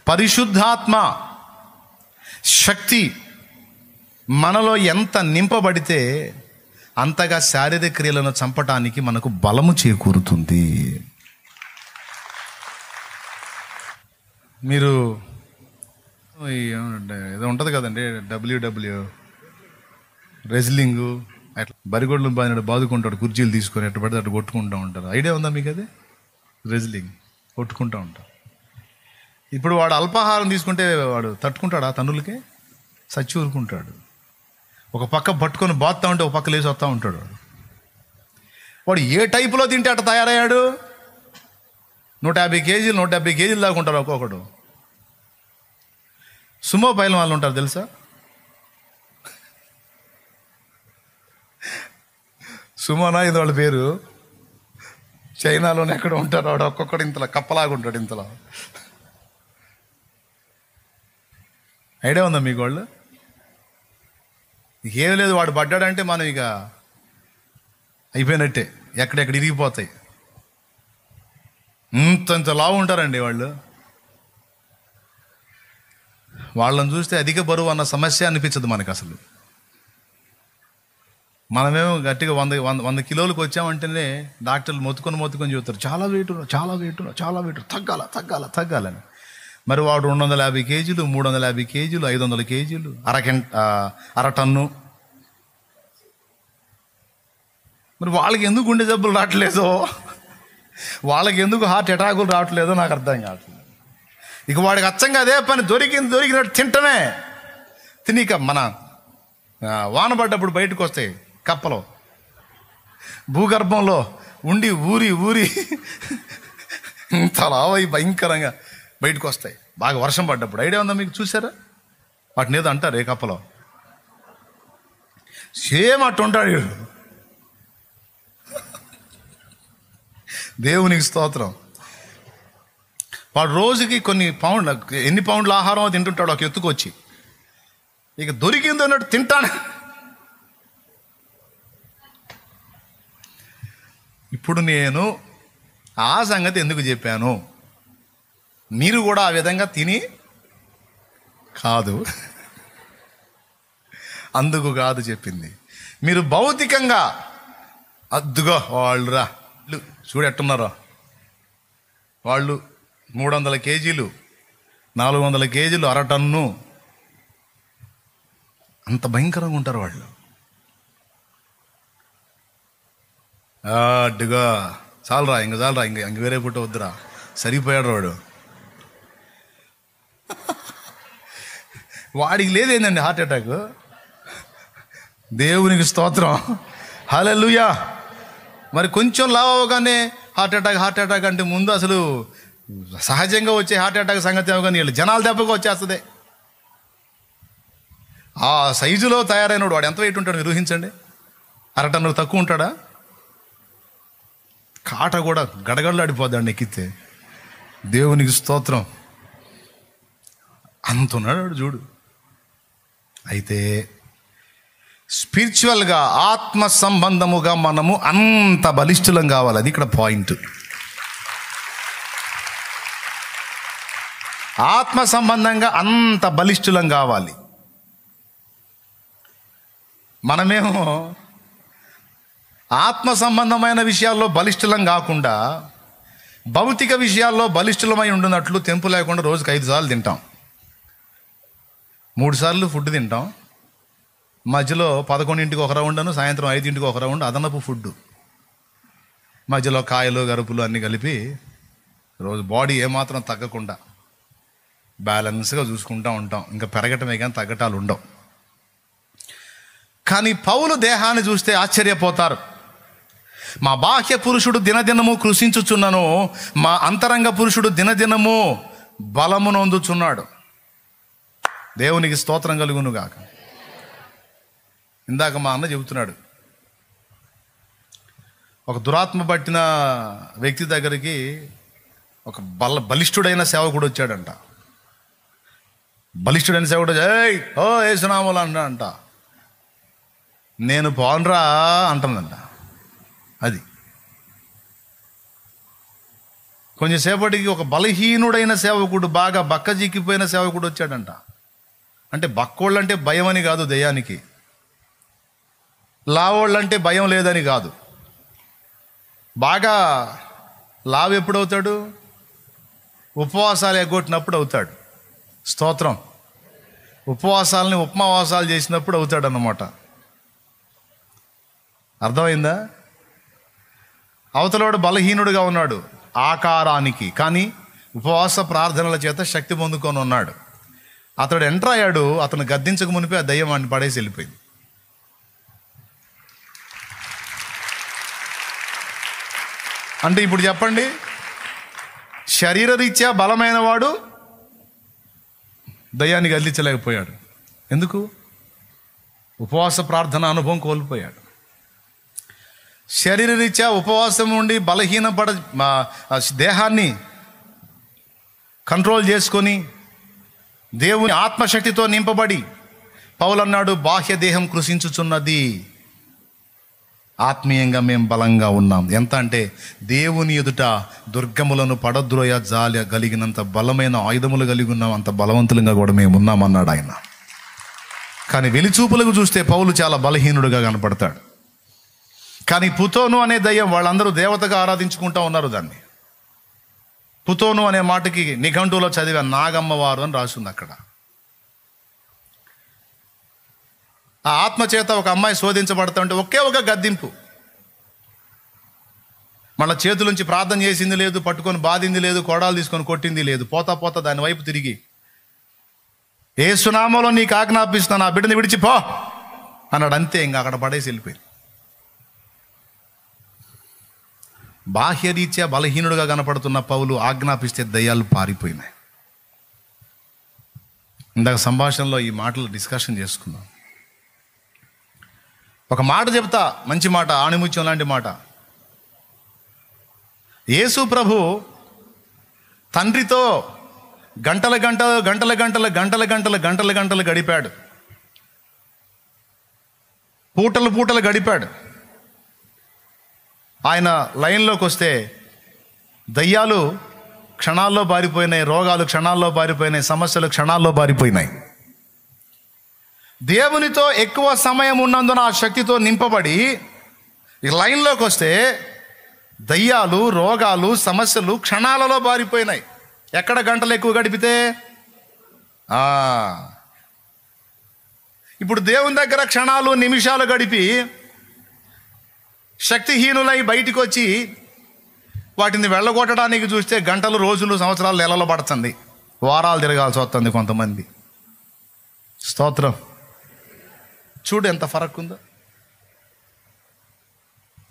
పరిశుద్ధాత్మ శక్తి మనలో ఎంత నింపబడితే అంతగా శారీరక క్రియలను చంపటానికి మనకు బలము చేకూరుతుంది. మీరు ఏదో ఉంటుంది కదండి, డబ్ల్యూడబ్ల్యూ రెజ్లింగు, అట్లా బరిగొడ్లు బాదుకుంటాడు, కుర్చీలు తీసుకొని ఎట్టు పడితే అటు కొట్టుకుంటూ ఉంటారు. ఐడియా ఉందా మీకు? అది రెజ్లింగ్, కొట్టుకుంటూ ఉంటారు. ఇప్పుడు వాడు అల్పాహారం తీసుకుంటే వాడు తట్టుకుంటాడు, ఆ తన్నులకే సచ్చి ఊరుకుంటాడు. ఒక పక్క పట్టుకొని బాత్తా ఉంటే ఒక పక్క లేచి వస్తూ ఉంటాడు. వాడు ఏ టైపులో తింటే అట్లా తయారయ్యాడు. 150 కేజీలు 170 కేజీలు దాకా ఉంటారు ఒక్కొక్కడు. సుమో పైలం వాళ్ళు ఉంటారు తెలుసా? సుమోనా ఇది వాళ్ళ పేరు. చైనాలోనే ఎక్కడ ఉంటారు. వాడు ఒక్కొక్కడు ఇంతలా కప్పలాగా ఉంటాడు, ఇంతలా. ఐడియా ఉందా మీకు? వాళ్ళు ఏం లేదు, వాడు పడ్డాడంటే మనం ఇక అయిపోయినట్టే, ఎక్కడెక్కడ ఇరిగిపోతాయి. ఇంత లావు ఉంటారండి వాళ్ళు. వాళ్ళని చూస్తే అధిక బరువు అన్న సమస్య అనిపించదు మనకు అసలు. మనమేమో గట్టిగా 100 కిలోలకు వచ్చామంటేనే డాక్టర్లు మొత్తుకొని చెబుతారు, చాలా వెయిట్ తగ్గాలని. మరి వాడు 250 కేజీలు 350 కేజీలు 500 కేజీలు అర టన్ను. మరి వాళ్ళకి ఎందుకు గుండె జబ్బులు రావట్లేదో, వాళ్ళకి ఎందుకు హార్ట్ అటాకులు రావట్లేదో నాకు అర్థం కావట్లేదు. ఇక వాడికి అచ్చంగా అదే పని, దొరికినట్టు తింటమే. తినిక మన వాన పడ్డప్పుడు బయటకు వస్తాయి కప్పలు, భూగర్భంలో ఉండి ఊరి ఇంత లావై భయంకరంగా బయటకు వస్తాయి బాగా వర్షం పడ్డప్పుడు. ఐడియా ఉందా మీకు? చూసారా? వాటిని ఏదో అంటారు ఏ కప్పలో. సేమ్ అట్టు ఉంటాడు వీడు. దేవునికి స్తోత్రం. వాడు రోజుకి ఎన్ని పౌండ్ల ఆహారం తింటుంటాడు ఒక ఎత్తుకొచ్చి. ఇక దొరికింది అన్నట్టు తింటాను. ఇప్పుడు నేను ఆ సంగతి ఎందుకు చెప్పాను? మీరు కూడా ఆ విధంగా తిని కాదు, అందుకు కాదు చెప్పింది. మీరు భౌతికంగా అద్దుగా వాళ్ళురా చూడు ఎట్టున్నారో, వాళ్ళు 300 కేజీలు 400 కేజీలు అర టన్ను, అంత భయంకరంగా ఉంటారు వాళ్ళు. అడ్డుగా చాలరా ఇంక వేరే పుట్ట వద్దురా, సరిపోయాడు వాడు. వాడికి లేదేందండి హార్ట్ అటాక్. దేవునికి స్తోత్రం, హల్లెలూయా. మరి కొంచెం లావ్ అవగానే హార్ట్ అటాక్ అంటే ముందు అసలు సహజంగా వచ్చే హార్ట్ అటాక్ సంగతి అవగానే వీళ్ళు జనాల దెబ్బగా వచ్చేస్తుంది. ఆ సైజులో తయారైనడు వాడు ఎంత వెయిట్ ఉంటాడు మీరు ఊహించండి. అర టన్ను తక్కువ ఉంటాడా? కాట కూడా గడగడలాడిపోద్దాడు ఎక్కితే. దేవునికి స్తోత్రం, అంతున్నాడు చూడు. అయితే స్పిరిచువల్గా ఆత్మ సంబంధముగా మనము అంత బలిష్ఠులం కావాలి. అది ఇక్కడ పాయింట్. ఆత్మ సంబంధంగా అంత బలిష్ఠులం కావాలి. మనమేమో ఆత్మ సంబంధమైన విషయాల్లో బలిష్ఠులం కాకుండా భౌతిక విషయాల్లో బలిష్ఠులమై ఉండున్నట్లు తెంపు లేకుండా రోజుకి 5 సార్లు తింటాం. 3 సార్లు ఫుడ్ తింటాం. మధ్యలో 11ంటికి ఒక రౌండ్, సాయంత్రం 5ంటికి ఒక రౌండ్ అదనపు ఫుడ్. మధ్యలో కాయలు గరుపులు అన్నీ కలిపి రోజు బాడీ ఏమాత్రం తగ్గకుండా బ్యాలెన్స్గా చూసుకుంటూ ఉంటాం. ఇంకా పెరగటమే కానీ తగ్గటాలు ఉండవు. కానీ పౌలు దేహాన్ని చూస్తే ఆశ్చర్యపోతారు. మా బాహ్య పురుషుడు దినదినము కృషించుచున్నను, మా అంతరంగ పురుషుడు దినదినము బలమునొందుచున్నాడు. దేవునికి స్తోత్రం కలుగునుగాక. ఇందాక మా అన్న చెబుతున్నాడు, ఒక దురాత్మ పట్టిన వ్యక్తి దగ్గరికి ఒక బలిష్ఠుడైన సేవకుడు వచ్చాడంట. బలిష్ఠుడైన సేవకుడు ఏసునామూలు అంట. నేను పోన్రా అంటుందంట. అది కొంచెంసేపటికి ఒక బలహీనుడైన సేవకుడు, బాగా బక్కజిక్కిపోయిన సేవకుడు వచ్చాడంట. అంటే బక్కోళ్ళంటే భయం అని కాదు దెయ్యానికి, లావోళ్ళంటే భయం లేదని కాదు. బాగా లావు ఎప్పుడవుతాడు? ఉపవాసాలు ఎగ్గొట్టినప్పుడు అవుతాడు. స్తోత్రం. ఉపవాసాలని ఉపమావాసాలు చేసినప్పుడు అవుతాడు అన్నమాట. అర్థమైందా? అవతలవాడు బలహీనుడుగా ఉన్నాడు ఆకారానికి, కానీ ఉపవాస ప్రార్థనల చేత శక్తి పొందుకొని ఉన్నాడు. అతడు ఎంటర్ అయ్యాడు. అతను గద్దించక మునిపే ఆ దయ్యం వాడిని పడేసి వెళ్ళిపోయింది. అంటే ఇప్పుడు చెప్పండి, శరీరరీత్యా బలమైన వాడు దయ్యాన్ని గద్దించలేకపోయాడు. ఎందుకు? ఉపవాస ప్రార్థన అనుభవం కోల్పోయాడు. శరీరరీత్యా ఉపవాసం ఉండి బలహీనపడ దేహాన్ని కంట్రోల్ చేసుకొని దేవుని ఆత్మశక్తితో నింపబడి, పౌలు అన్నాడు, బాహ్య దేహం కృషించుచున్నది, ఆత్మీయంగా మేము బలంగా ఉన్నాం. ఎంత అంటే దేవుని ఎదుట దుర్గములను పడద్రోయ జాలి కలిగినంత బలమైన ఆయుధములు కలిగి ఉన్నాం, అంత బలవంతులుగా కూడా మేము ఉన్నామన్నాడు ఆయన. కానీ వెలిచూపులకు చూస్తే పౌలు చాలా బలహీనుడుగా కనపడతాడు. కానీ పుతోను అనే దయ్యం, వాళ్ళందరూ దేవతగా ఆరాధించుకుంటూ ఉన్నారు దాన్ని. పుతోను అనే మాటకి నిఘంటువులో చదివా, నాగమ్మవారు అని రాసింది అక్కడ. ఆ ఆత్మచేత ఒక అమ్మాయి శోధించబడతా ఉంటే ఒకే ఒక గద్దింపు, మళ్ళీ చేతులుంచి ప్రార్థన చేసింది లేదు, పట్టుకొని బాధింది లేదు, కోడాలు తీసుకొని కొట్టింది లేదు. పోతా పోతా దాని వైపు తిరిగి, యేసు నామములో నీకు ఆజ్ఞాపిస్తున్నాను, ఆ బిడ్డని విడిచిపో అన్నాడు. అంతే, ఇంకా అక్కడ పడేసి వెళ్ళిపోయింది. బాహ్యరీత్యా బలహీనుడుగా కనపడుతున్న పౌలు ఆజ్ఞాపిస్తే దయ్యాలు పారిపోయినాయి. ఇందాక సంభాషణలో ఈ మాటలు డిస్కషన్ చేసుకున్నాం. ఒక మాట చెప్తా, మంచి మాట, ఆణిముత్యం లాంటి మాట. యేసు ప్రభు తండ్రితో గంటల గంటలు గంటల గంటల గంటల గంటల గంటల గంటలు గడిపాడు, పూటలు పూటలు గడిపాడు. ఆయన లైన్లోకి వస్తే దయ్యాలు క్షణాల్లో పారిపోయినాయి, రోగాలు క్షణాల్లో పారిపోయినాయి, సమస్యలు క్షణాల్లో పారిపోయినాయి. దేవునితో ఎక్కువ సమయం ఉన్నందున ఆ శక్తితో నింపబడి ఈ లైన్లోకి వస్తే దయ్యాలు, రోగాలు, సమస్యలు క్షణాలలో పారిపోయినాయి. ఎక్కడ గంటలు ఎక్కువ గడిపితే. ఇప్పుడు దేవుని దగ్గర క్షణాలు నిమిషాలు గడిపి శక్తిహీనులై బయటికి వచ్చి వాటిని వెళ్ళగొట్టడానికి చూస్తే గంటలు, రోజులు, సంవత్సరాలు, నెలలు పడుతుంది, వారాలు తిరగాల్సి వస్తుంది కొంతమంది. స్తోత్రం. చూడు ఎంత ఫరక్ ఉందో,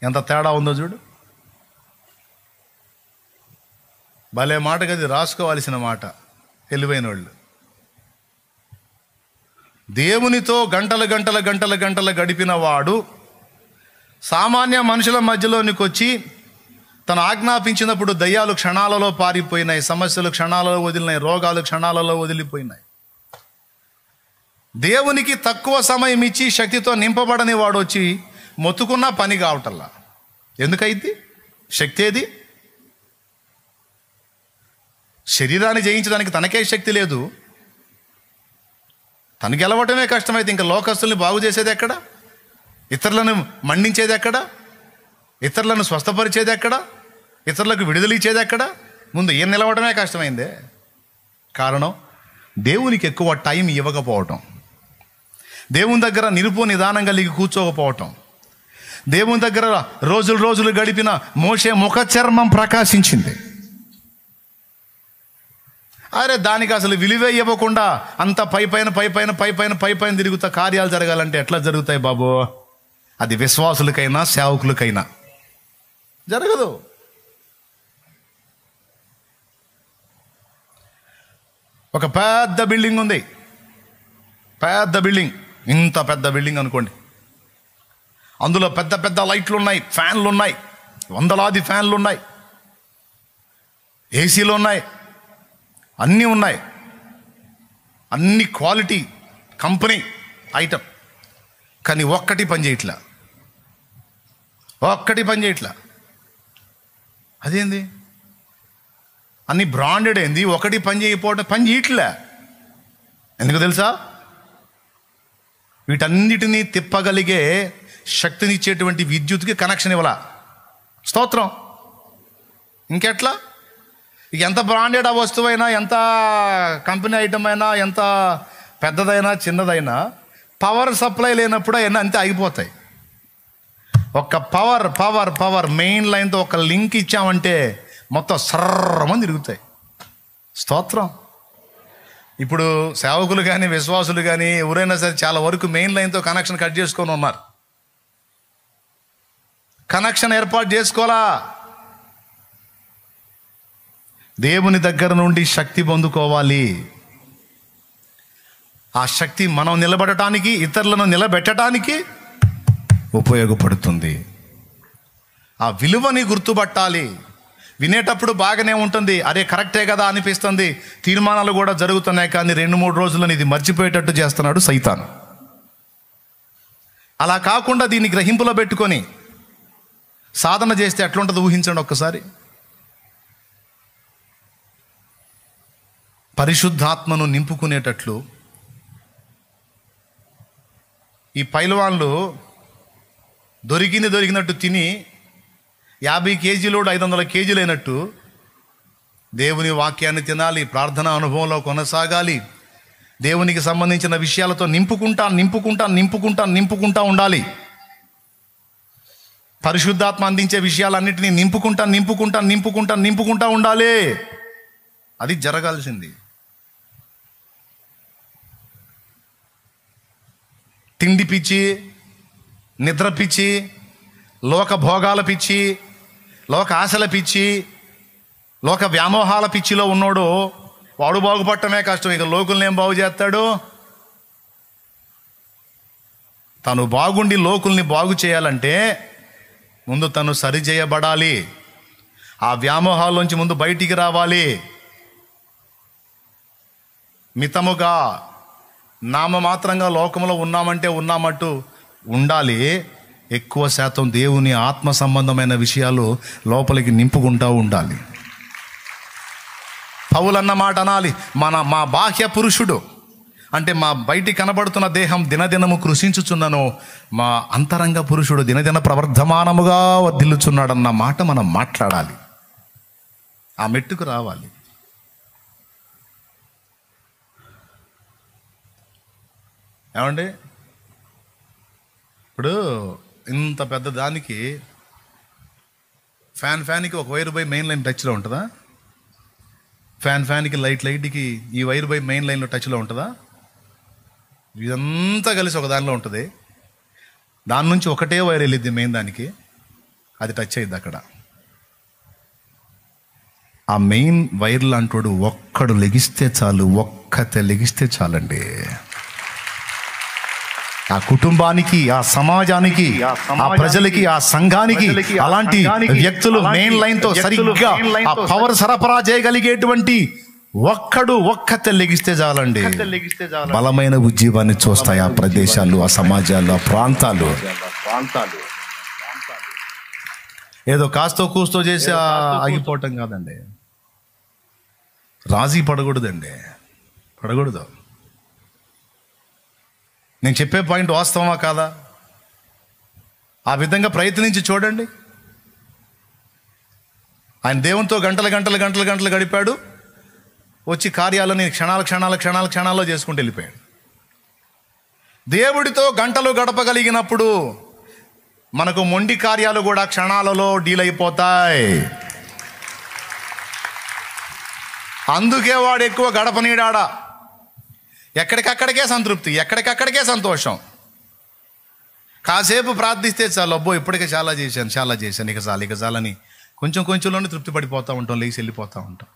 ఎంత తేడా ఉందో చూడు. భలే మాట కది, రాసుకోవాల్సిన మాట తెలివైన వాళ్ళు. దేవునితో గంటల గంటల గంటల గంటల గడిపిన వాడు సామాన్య మనుషుల మధ్యలోనికి వచ్చి తను ఆజ్ఞాపించినప్పుడు దయ్యాలు క్షణాలలో పారిపోయినాయి, సమస్యలు క్షణాలలో వదిలినాయి, రోగాలు క్షణాలలో వదిలిపోయినాయి. దేవునికి తక్కువ సమయం ఇచ్చి శక్తితో నింపబడని వాడు వచ్చి మొత్తుకున్నా పని కావటల్లా. ఎందుకైంది? శక్తి ఏది? శరీరాన్ని జయించడానికి తనకే శక్తి లేదు, తను గెలవటమే కష్టమైతే ఇంకా లోకస్తుల్ని బాగు చేసేది ఎక్కడ? ఇతరులను మండించేది ఎక్కడ? ఇతరులను స్వస్థపరిచేది ఎక్కడ? ఇతరులకు విడుదల ఇచ్చేది ఎక్కడ? ముందు ఈయన నిలవడమే కష్టమైందే. కారణం దేవునికి ఎక్కువ టైం ఇవ్వకపోవటం, దేవుని దగ్గర నిరుపు నిదానం కలిగి కూర్చోకపోవటం, దేవుని దగ్గర రోజులు రోజులు గడిపిన మోషే ముఖ చర్మం ప్రకాశించింది. అరే దానికి అసలు విలువ ఇవ్వకుండా అంత పై పైన తిరుగుతా కార్యాలు జరగాలంటే ఎట్లా జరుగుతాయి బాబు? అది విశ్వాసులకైనా సేవకులకైనా జరగదు. ఒక పెద్ద బిల్డింగ్ ఉంది, పెద్ద బిల్డింగ్, ఇంత పెద్ద బిల్డింగ్ అనుకోండి. అందులో పెద్ద పెద్ద లైట్లు ఉన్నాయి, ఫ్యాన్లు ఉన్నాయి, వందలాది ఫ్యాన్లు ఉన్నాయి, ఏసీలు ఉన్నాయి, అన్నీ ఉన్నాయి, అన్ని క్వాలిటీ కంపెనీ ఐటమ్. కానీ ఒక్కటి పని చేయట్లా. అదేంది? అన్ని బ్రాండెడ్ అయింది, ఒకటి పని చేయకపోవడం, పని చేయట్లే. ఎందుకు తెలుసా? వీటన్నిటినీ తిప్పగలిగే శక్తినిచ్చేటువంటి విద్యుత్కి కనెక్షన్ ఇవ్వాల. స్తోత్రం. ఇంకెట్లా? ఎంత బ్రాండెడ్ ఆ వస్తువైనా, ఎంత కంపెనీ ఐటమ్ అయినా, ఎంత పెద్దదైనా చిన్నదైనా, పవర్ సప్లై లేనప్పుడు అవన్నీ అంతే ఆగిపోతాయి. ఒక పవర్ మెయిన్ లైన్తో ఒక లింక్ ఇచ్చామంటే మొత్తం సర్రమని తిరుగుతాయి. స్తోత్రం. ఇప్పుడు సేవకులు కానీ విశ్వాసులు కానీ ఎవరైనా సరే చాలా వరకు మెయిన్ లైన్తో కనెక్షన్ కట్ చేసుకొని ఉన్నారు. కనెక్షన్ ఏర్పాటు చేసుకోవాలా. దేవుని దగ్గర నుండి శక్తి పొందుకోవాలి. ఆ శక్తి మనం నిలబడటానికి, ఇతరులను నిలబెట్టడానికి ఉపయోగపడుతుంది. ఆ విలువని గుర్తుపట్టాలి. వినేటప్పుడు బాగానే ఉంటుంది, అరే కరెక్టే కదా అనిపిస్తుంది, తీర్మానాలు కూడా జరుగుతున్నాయి. కానీ 2-3 రోజులను ఇది మర్చిపోయేటట్టు చేస్తున్నాడు సైతాను. అలా కాకుండా దీన్ని గ్రహింపులో పెట్టుకొని సాధన చేస్తే ఎట్లుంటుందో ఊహించండి ఒక్కసారి. పరిశుద్ధాత్మను నింపుకునేటట్లు ఈ పైలవాన్లు దొరికినట్టు తిని 50 కేజీలోడు 500 కేజీలు అయినట్టు దేవుని వాక్యాన్ని తినాలి, ప్రార్థన అనుభవంలో కొనసాగాలి, దేవునికి సంబంధించిన విషయాలతో నింపుకుంటా ఉండాలి. పరిశుద్ధాత్మ అందించే విషయాలన్నింటినీ నింపుకుంటా ఉండాలి. అది జరగాల్సింది. తిండి పిచ్చి, నిద్ర పిచ్చి, లోక భోగాల పిచ్చి, లోక ఆశల పిచ్చి, లోక వ్యామోహాల పిచ్చిలో ఉన్నోడు వాడు బాగుపడటమే కష్టం. ఇక లోకుల్ని ఏం బాగు చేస్తాడు? తను బాగుండి లోకుల్ని బాగు చేయాలంటే ముందు తను సరిచేయబడాలి. ఆ వ్యామోహాల్లోంచి ముందు బయటికి రావాలి. మితముగా నామమాత్రంగా లోకంలో ఉన్నామంటే ఉన్నామట్టు ఉండాలి. ఎక్కువ శాతం దేవుని ఆత్మ సంబంధమైన విషయాలు లోపలికి నింపుకుంటూ ఉండాలి. పౌలన్న మాట అనాలి, మా బాహ్య పురుషుడు అంటే మా బయటి కనబడుతున్న దేహం దినదినము కృషించుచున్నను, మా అంతరంగ పురుషుడు దినదిన ప్రవర్ధమానముగా వర్ధిల్లుచున్నాడన్న మాట మనం మాట్లాడాలి. ఆ మెట్టుకు రావాలి. ఏమండి, ఇప్పుడు ఇంత పెద్ద దానికి ఫ్యాన్కి ఒక వైర్ బై మెయిన్ లైన్ టచ్లో ఉంటుందా? ఫ్యాన్కి లైట్కి ఈ వైర్ బై మెయిన్ లైన్లో టచ్లో ఉంటుందా? ఇదంతా కలిసి ఒక దానిలో ఉంటుంది. దాని నుంచి ఒకటే వైర్ వెళ్ళిద్ది మెయిన్ దానికి, అది టచ్ అయ్యిద్ది అక్కడ. ఆ మెయిన్ వైర్ లాంటోడు ఒక్కడు లెగిస్తే చాలు, ఒక్కతే లెగిస్తే చాలండి. ఆ కుటుంబానికి, ఆ సమాజానికి, ఆ ప్రజలకి, ఆ సంఘానికి అలాంటి వ్యక్తులు మెయిన్ లైన్తో సరిగ్గా ఆ పవర్ సరఫరా చేయగలిగేటువంటి ఒక్కతే లెగిస్తే చాలండి. బలమైన ఉద్యమాన్ని చూస్తాయి ఆ ప్రదేశాలు, ఆ సమాజాలు, ఆ ప్రాంతాలు. ఏదో కాస్తో కూస్తో చేసి ఆగిపోవటం కాదండి. రాజీ పడకూడదండి, పడకూడదు. నేను చెప్పే పాయింట్ వాస్తవమా కాదా? ఆ విధంగా ప్రయత్నించి చూడండి. ఆయన దేవునితో గంటలు గడిపాడు. వచ్చి కార్యాలని క్షణాల్లో చేసుకుంటూ వెళ్ళిపోయాడు. దేవుడితో గంటలు గడపగలిగినప్పుడు మనకు మొండి కార్యాలు కూడా క్షణాలలో డీల్ అయిపోతాయి. అందుకే వాడు ఎక్కువ గడపనీడాడా. ఎక్కడికక్కడికే సంతృప్తి, ఎక్కడికక్కడికే సంతోషం. కాసేపు ప్రార్థిస్తే చాలు, అబ్బో ఇప్పటికే చాలా చేశాను, ఇక చాలని కొంచెంలోనే తృప్తి పడిపోతూ ఉంటాం, లేచి వెళ్ళిపోతూ ఉంటాం.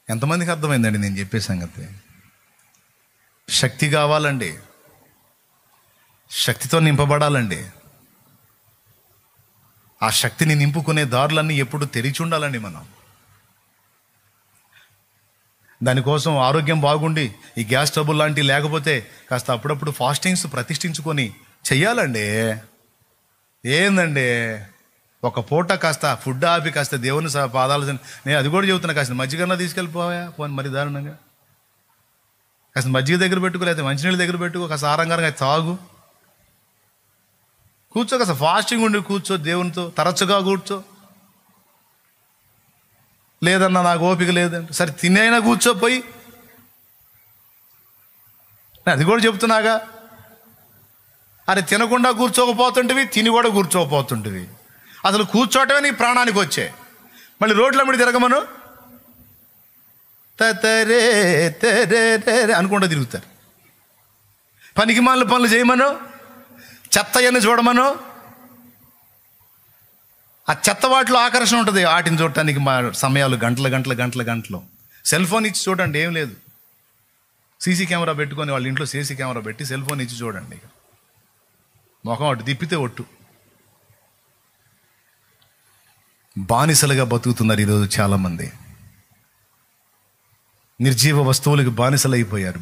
ఎంతమందికి అర్థమైందండి నేను చెప్పే సంగతి? శక్తి కావాలండి, శక్తితో నింపబడాలండి. ఆ శక్తిని నింపుకునే దారులన్నీ ఎప్పుడు తెరిచి ఉండాలండి మనం. దానికోసం ఆరోగ్యం బాగుండి ఈ గ్యాస్ ట్రబుల్ లాంటివి లేకపోతే కాస్త అప్పుడప్పుడు ఫాస్టింగ్స్ ప్రతిష్ఠించుకొని చెయ్యాలండి. ఏందండి ఒక పూట కాస్త ఫుడ్ ఆపి కాస్త దేవుని పాదాలు నేను అది కూడా చెబుతున్నా, కాస్త మజ్జిగన్నా తీసుకెళ్ళిపోయా పోని మరి దారుణంగా. కాస్త మజ్జిగ దగ్గర పెట్టుకో, లేకపోతే మంచినీళ్ళ దగ్గర పెట్టుకో, కాస్త ఆరంగారంగా తాగు, కూర్చో, కాస్త ఫాస్టింగ్ ఉండి కూర్చో, దేవునితో తరచుగా కూర్చో. లేదన్నా నాకు ఓపిక లేదంటే సరే తినైనా కూర్చోపోయి, అది కూడా చెప్తున్నాగా. అరే తినకుండా కూర్చోకపోతుంటివి, తిని కూడా కూర్చోకపోతుంటివి. అసలు కూర్చోవటమే నీ ప్రాణానికి వచ్చే, మళ్ళీ రోడ్ల మీద తిరగమను తరే తరే అనుకుంటూ తిరుగుతారు. పనికి మాలిన పనులు చేయమను, చెత్త అయ్యని చూడమను. ఆ చెత్త వాటిలో ఆకర్షణ ఉంటుంది, వాటిని చూడటానికి మా సమయాలు గంటలు. సెల్ ఫోన్ ఇచ్చి చూడండి, ఏం లేదు. సీసీ కెమెరా పెట్టుకొని వాళ్ళ ఇంట్లో సీసీ కెమెరా పెట్టి సెల్ ఫోన్ ఇచ్చి చూడండి, ముఖం అటు తిప్పితే ఒట్టు. బానిసలుగా బతుకుతున్నారు ఈరోజు చాలామంది. నిర్జీవ వస్తువులకు బానిసలు అయిపోయారు.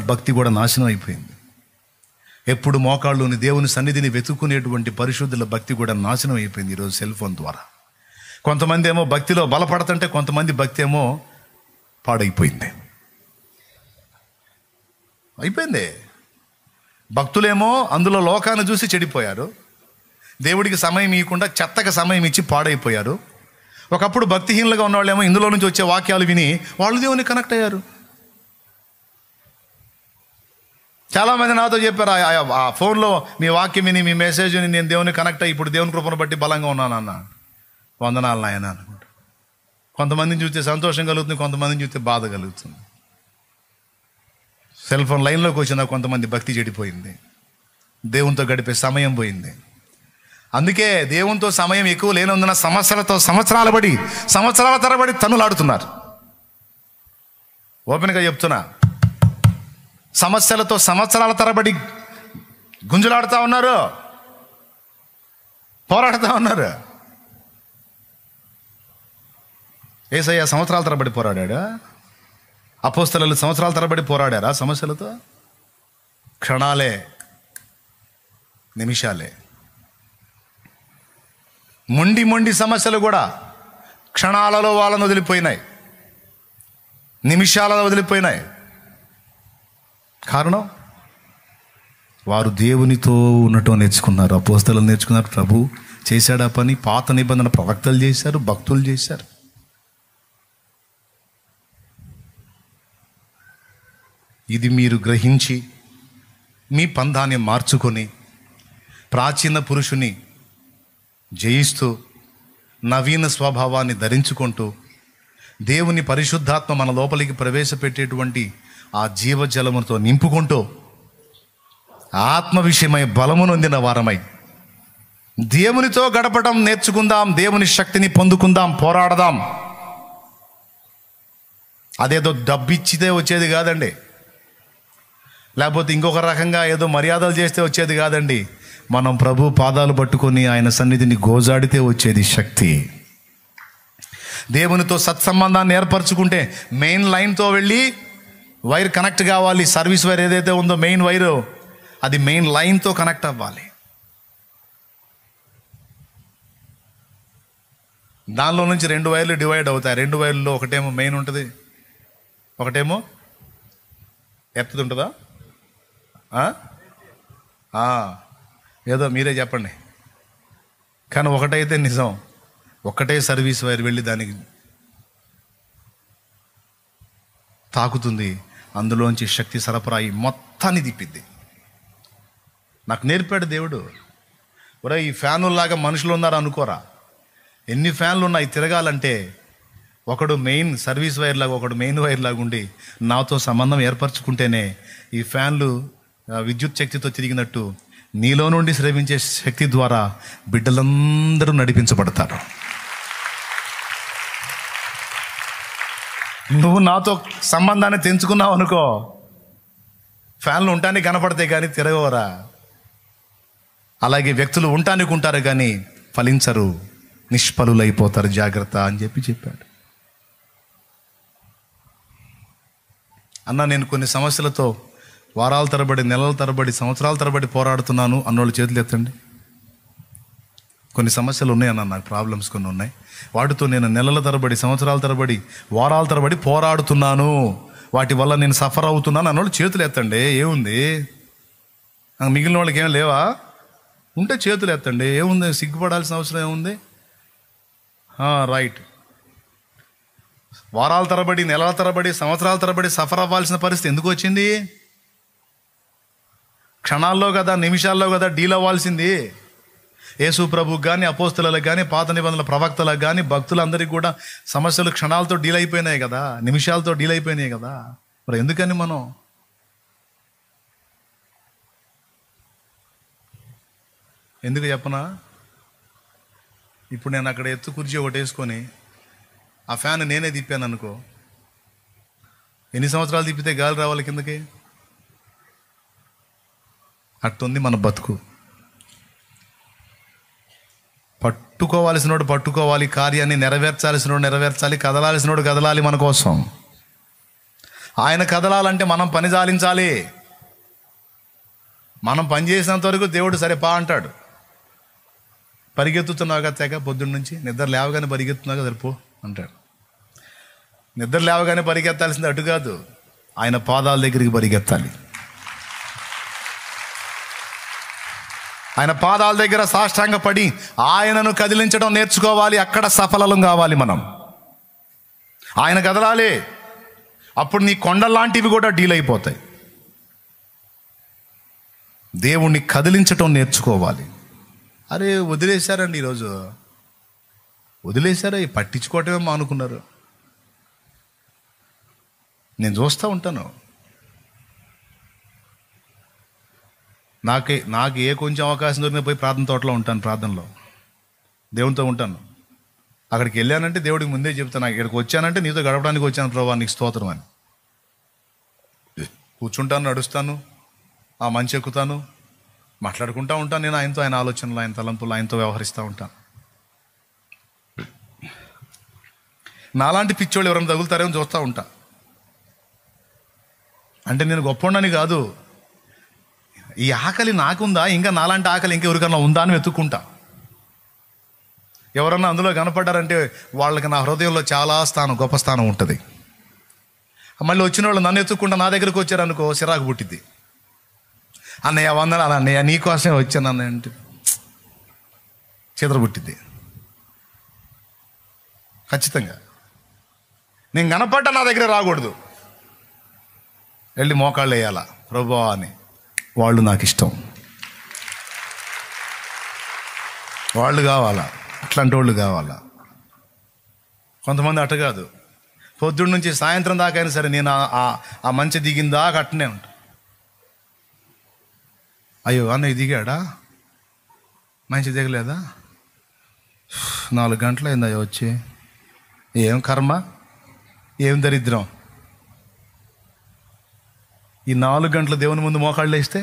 భక్తి కూడా నాశనం అయిపోయింది. ఎప్పుడు మోకాళ్ళలోని దేవుని సన్నిధిని వెతుక్కునేటువంటి పరిశుద్ధుల భక్తి కూడా నాశనం అయిపోయింది ఈరోజు సెల్ ఫోన్ ద్వారా. కొంతమంది ఏమో భక్తిలో బలపడుతుంటే, కొంతమంది భక్తి ఏమో పాడైపోయింది. భక్తులేమో అందులో లోకాన్ని చూసి చెడిపోయారు, దేవుడికి సమయం ఇవ్వకుండా చెత్తగా సమయం ఇచ్చి పాడైపోయారు. ఒకప్పుడు భక్తిహీనులుగా ఉన్నవాళ్ళేమో ఇందులో నుంచి వచ్చే వాక్యాలు విని వాళ్ళు దేవుని కనెక్ట్ అయ్యారు. చాలామంది నాతో చెప్పారు, ఆ ఫోన్లో మీ వాక్యం విని మీ మెసేజ్ విని నేను దేవుని కనెక్ట్ అయ్యి ఇప్పుడు దేవుని కృపను బట్టి బలంగా ఉన్నానన్న. వందనాలు నాయన అనుకుంటా. కొంతమందిని చూస్తే సంతోషం కలుగుతుంది, కొంతమందిని చూస్తే బాధ కలుగుతుంది. సెల్ ఫోన్ లైన్లోకి వచ్చిన కొంతమంది భక్తి చెడిపోయింది, దేవునితో గడిపే సమయం పోయింది. అందుకే దేవునితో సమయం ఎక్కువ లేనందున సంవత్సరాల తరబడి తన్నులాడుతున్నారు. ఓపెన్గా చెప్తున్నా, సమస్యలతో సంవత్సరాల తరబడి గుంజులాడుతూ ఉన్నారు, పోరాడుతూ ఉన్నారు. యేసయ్య సంవత్సరాల తరబడి పోరాడా? అపోస్తలులు సంవత్సరాల తరబడి పోరాడారా సమస్యలతో? క్షణాలే, నిమిషాలే. మొండి సమస్యలు కూడా క్షణాలలో వాళ్ళను వదిలిపోయినాయి, నిమిషాలలో వదిలిపోయినాయి. కారణం, వారు దేవునితో ఉండటం నేర్చుకున్నారు. అపోస్తలులు నేర్చుకున్నారు, ప్రభు చేశాడు ఆ పని. పాత నిబంధన ప్రవక్తలు చేశారు, భక్తులు చేశారు. ఇది మీరు గ్రహించి మీ పందాన్ని మార్చుకొని ప్రాచీన పురుషుని జయిస్తూ నవీన స్వభావాన్ని ధరించుకుంటూ దేవుని పరిశుద్ధాత్మ మన లోపలికి ప్రవేశపెట్టేటువంటి ఆ జీవజలముతో నింపుకుంటూ ఆత్మ విషయమై బలము నొందిన వారమై దేవునితో గడపడం నేర్చుకుందాం, దేవుని శక్తిని పొందుకుందాం, పోరాడదాం. అదేదో డబ్బిచ్చితే వచ్చేది కాదండి, లేకపోతే ఇంకొక రకంగా ఏదో మర్యాదలు చేస్తే వచ్చేది కాదండి. మనం ప్రభు పాదాలు పట్టుకొని ఆయన సన్నిధిని గోజాడితే వచ్చేది శక్తి. దేవునితో సత్సంబంధాన్ని ఏర్పరచుకుంటే మెయిన్ లైన్తో వెళ్ళి వైర్ కనెక్ట్ కావాలి. సర్వీస్ వైర్ ఏదైతే ఉందో మెయిన్ వైర్, అది మెయిన్ లైన్తో కనెక్ట్ అవ్వాలి. దానిలో నుంచి 2 వైర్లు డివైడ్ అవుతాయి. 2 వైర్లలో ఒకటేమో మెయిన్ ఉంటుంది, ఒకటేమో ఎర్త్ ఉంటుందా? ఏదో మీరే చెప్పండి. కానీ ఒకటైతే నిజం, ఒకటే సర్వీస్ వైర్ వెళ్ళి దానికి తాకుతుంది, అందులోంచి శక్తి సరఫరా అయి మొత్తాన్ని తిప్పిద్ది. నాకు నేర్పాడు దేవుడు. ఒరే, ఈ ఫ్యానుల్లాగా మనుషులు ఉన్నారు అనుకోరా. ఎన్ని ఫ్యాన్లు ఉన్నాయి తిరగాలంటే, ఒకడు మెయిన్ సర్వీస్ వైర్ లాగా, ఒకడు మెయిన్ వైర్ లాగా ఉండి నాతో సంబంధం ఏర్పరచుకుంటేనే ఈ ఫ్యాన్లు విద్యుత్ శక్తితో తిరిగినట్టు నీలో నుండి స్రవించే శక్తి ద్వారా బిడ్డలందరూ నడిపించబడతారు. నువ్వు నాతో సంబంధాన్ని తెంచుకున్నావు అనుకో, ఫ్యాన్లు ఉండటానికి కనపడతాయి కానీ తిరగవరా. అలాగే వ్యక్తులు ఉండటానికి ఉంటారు కానీ ఫలించరు, నిష్ఫలులైపోతారు, జాగ్రత్త అని చెప్పాడు. అన్న, నేను కొన్ని సమస్యలతో వారాల తరబడి, నెలల తరబడి, సంవత్సరాల తరబడి పోరాడుతున్నాను అన్నోళ్ళు చేతులు ఎత్తండి. కొన్ని సమస్యలు ఉన్నాయన్న, నాకు ప్రాబ్లమ్స్ కొన్ని ఉన్నాయి. వాటితో నేను నెలల తరబడి, సంవత్సరాల తరబడి, వారాల తరబడి పోరాడుతున్నాను, వాటి వల్ల నేను సఫర్ అవుతున్నాను అన్నోళ్ళు చేతులు ఎత్తండి. ఏముంది? మిగిలిన వాళ్ళకి ఏం లేవా? ఉంటే చేతులు ఎత్తండి. ఏముంది? సిగ్గుపడాల్సిన అవసరం ఏముంది? రైట్. వారాల తరబడి, నెలల తరబడి, సంవత్సరాల తరబడి సఫర్ అవ్వాల్సిన పరిస్థితి ఎందుకు వచ్చింది? క్షణాల్లో కదా, నిమిషాల్లో కదా డీల్ అవ్వాల్సింది. యేసు ప్రభుకు కానీ, అపోస్తలులకు కానీ, పాత నిబంధనల ప్రవక్తలకు కానీ, భక్తులందరికీ కూడా సమస్యలు క్షణాలతో డీల్ అయిపోయినాయి కదా, నిమిషాలతో డీల్ అయిపోయినాయి కదా. మరి ఎందుకని మనం ఎందుకు చెప్పనా? ఇప్పుడు నేను అక్కడ ఎత్తు కుర్చీ ఒకటి వేసుకొని ఆ ఫ్యాన్ నేనే తిప్పాను అనుకో, ఎన్ని సంవత్సరాలు తిప్పితే గాలి రావాలి కిందకి? అట్టుంది మన బతుకు. పట్టుకోవాల్సినోడు పట్టుకోవాలి, కార్యాన్ని నెరవేర్చాల్సినోడు నెరవేర్చాలి, కదలాల్సినోడు కదలాలి మన కోసం. ఆయన కదలాలంటే మనం పని చాలించాలి. మనం పని చేసినంత వరకు దేవుడు సరే పా అంటాడు. పరిగెత్తుతున్నావుగా తెగ పొద్దున్న నుంచి, నిద్ర లేవగానే పరిగెత్తున్నావుగా సరిపో అంటాడు. నిద్ర లేవగానే పరిగెత్తాల్సింది అటు కాదు, ఆయన పాదాల దగ్గరికి పరిగెత్తాలి. ఆయన పాదాల దగ్గర సాష్టాంగ పడి ఆయనను కదిలించడం నేర్చుకోవాలి. అక్కడ సఫలం కావాలి మనం. ఆయన కదలాలి, అప్పుడు నీ కొండలాంటివి కూడా డీల్ అయిపోతాయి. దేవుణ్ణి కదిలించటం నేర్చుకోవాలి. అరే వదిలేశారండి, ఈరోజు వదిలేశారా? పట్టించుకోవటమే మానుకున్నారు. నేను చూస్తూ ఉంటాను. నాకు ఏ కొంచెం అవకాశం దొరికినా పోయి ప్రార్థన తోటలో ఉంటాను, ప్రార్థనలో దేవునితో ఉంటాను. అక్కడికి వెళ్ళానంటే దేవుడికి ముందే చెప్తాను, నాకు ఇక్కడికి వచ్చానంటే నీతో గడపడానికి వచ్చాను ప్రభువా, నీకు స్తోత్రం అని. కూర్చుంటాను, నడుస్తాను, ఆ మంచి ఎక్కుతాను, మాట్లాడుకుంటూ ఉంటాను. నేను ఆయనతో, ఆయన ఆలోచనలు, ఆయన తలంపులు, ఆయనతో వ్యవహరిస్తూ ఉంటాను. నాలాంటి పిచ్చోళ్ళు ఎవరైనా తగులుతారేమో చూస్తూ ఉంటా. అంటే నేను గొప్పవాడిని కాదు, ఈ ఆకలి నాకుందా, ఇంకా నాలాంటి ఆకలి ఇంకెవరికన్నా ఉందా అని వెతుక్కుంటా. ఎవరన్నా అందులో కనపడ్డారంటే వాళ్ళకి నా హృదయంలో చాలా స్థానం, గొప్ప స్థానం ఉంటుంది. మళ్ళీ వచ్చిన వాళ్ళు నన్ను ఎత్తుక్కుంటా నా దగ్గరకు వచ్చారనుకో, సిరాకు పుట్టిద్ది. అన్నయ్య వందనాలు అన్నయ్య, నీకోసమే వచ్చాను అన్నయ్య అంటే చిత్ర పుట్టిద్ది. ఖచ్చితంగా నేను కనపడ్డా నా దగ్గర రాకూడదు, వెళ్ళి మోకాళ్ళు వేయాలా ప్రభువా అని. వాళ్ళు నాకు ఇష్టం, వాళ్ళు కావాలా, అట్లాంటి వాళ్ళు కావాలా. కొంతమంది అట్ట కాదు, పొద్దున్న నుంచి సాయంత్రం దాకా అయినా సరే నేను ఆ మంచి దిగిందాకా అట్టనే ఉంటా. అయ్యో అన్నయ్య దిగాడా, మంచి దిగలేదా, 4 గంటలు అయిందయ్యో వచ్చి, ఏం కర్మ, ఏం దరిద్రం. ఈ 4 గంటలు దేవుని ముందు మోకాళ్ళు వేస్తే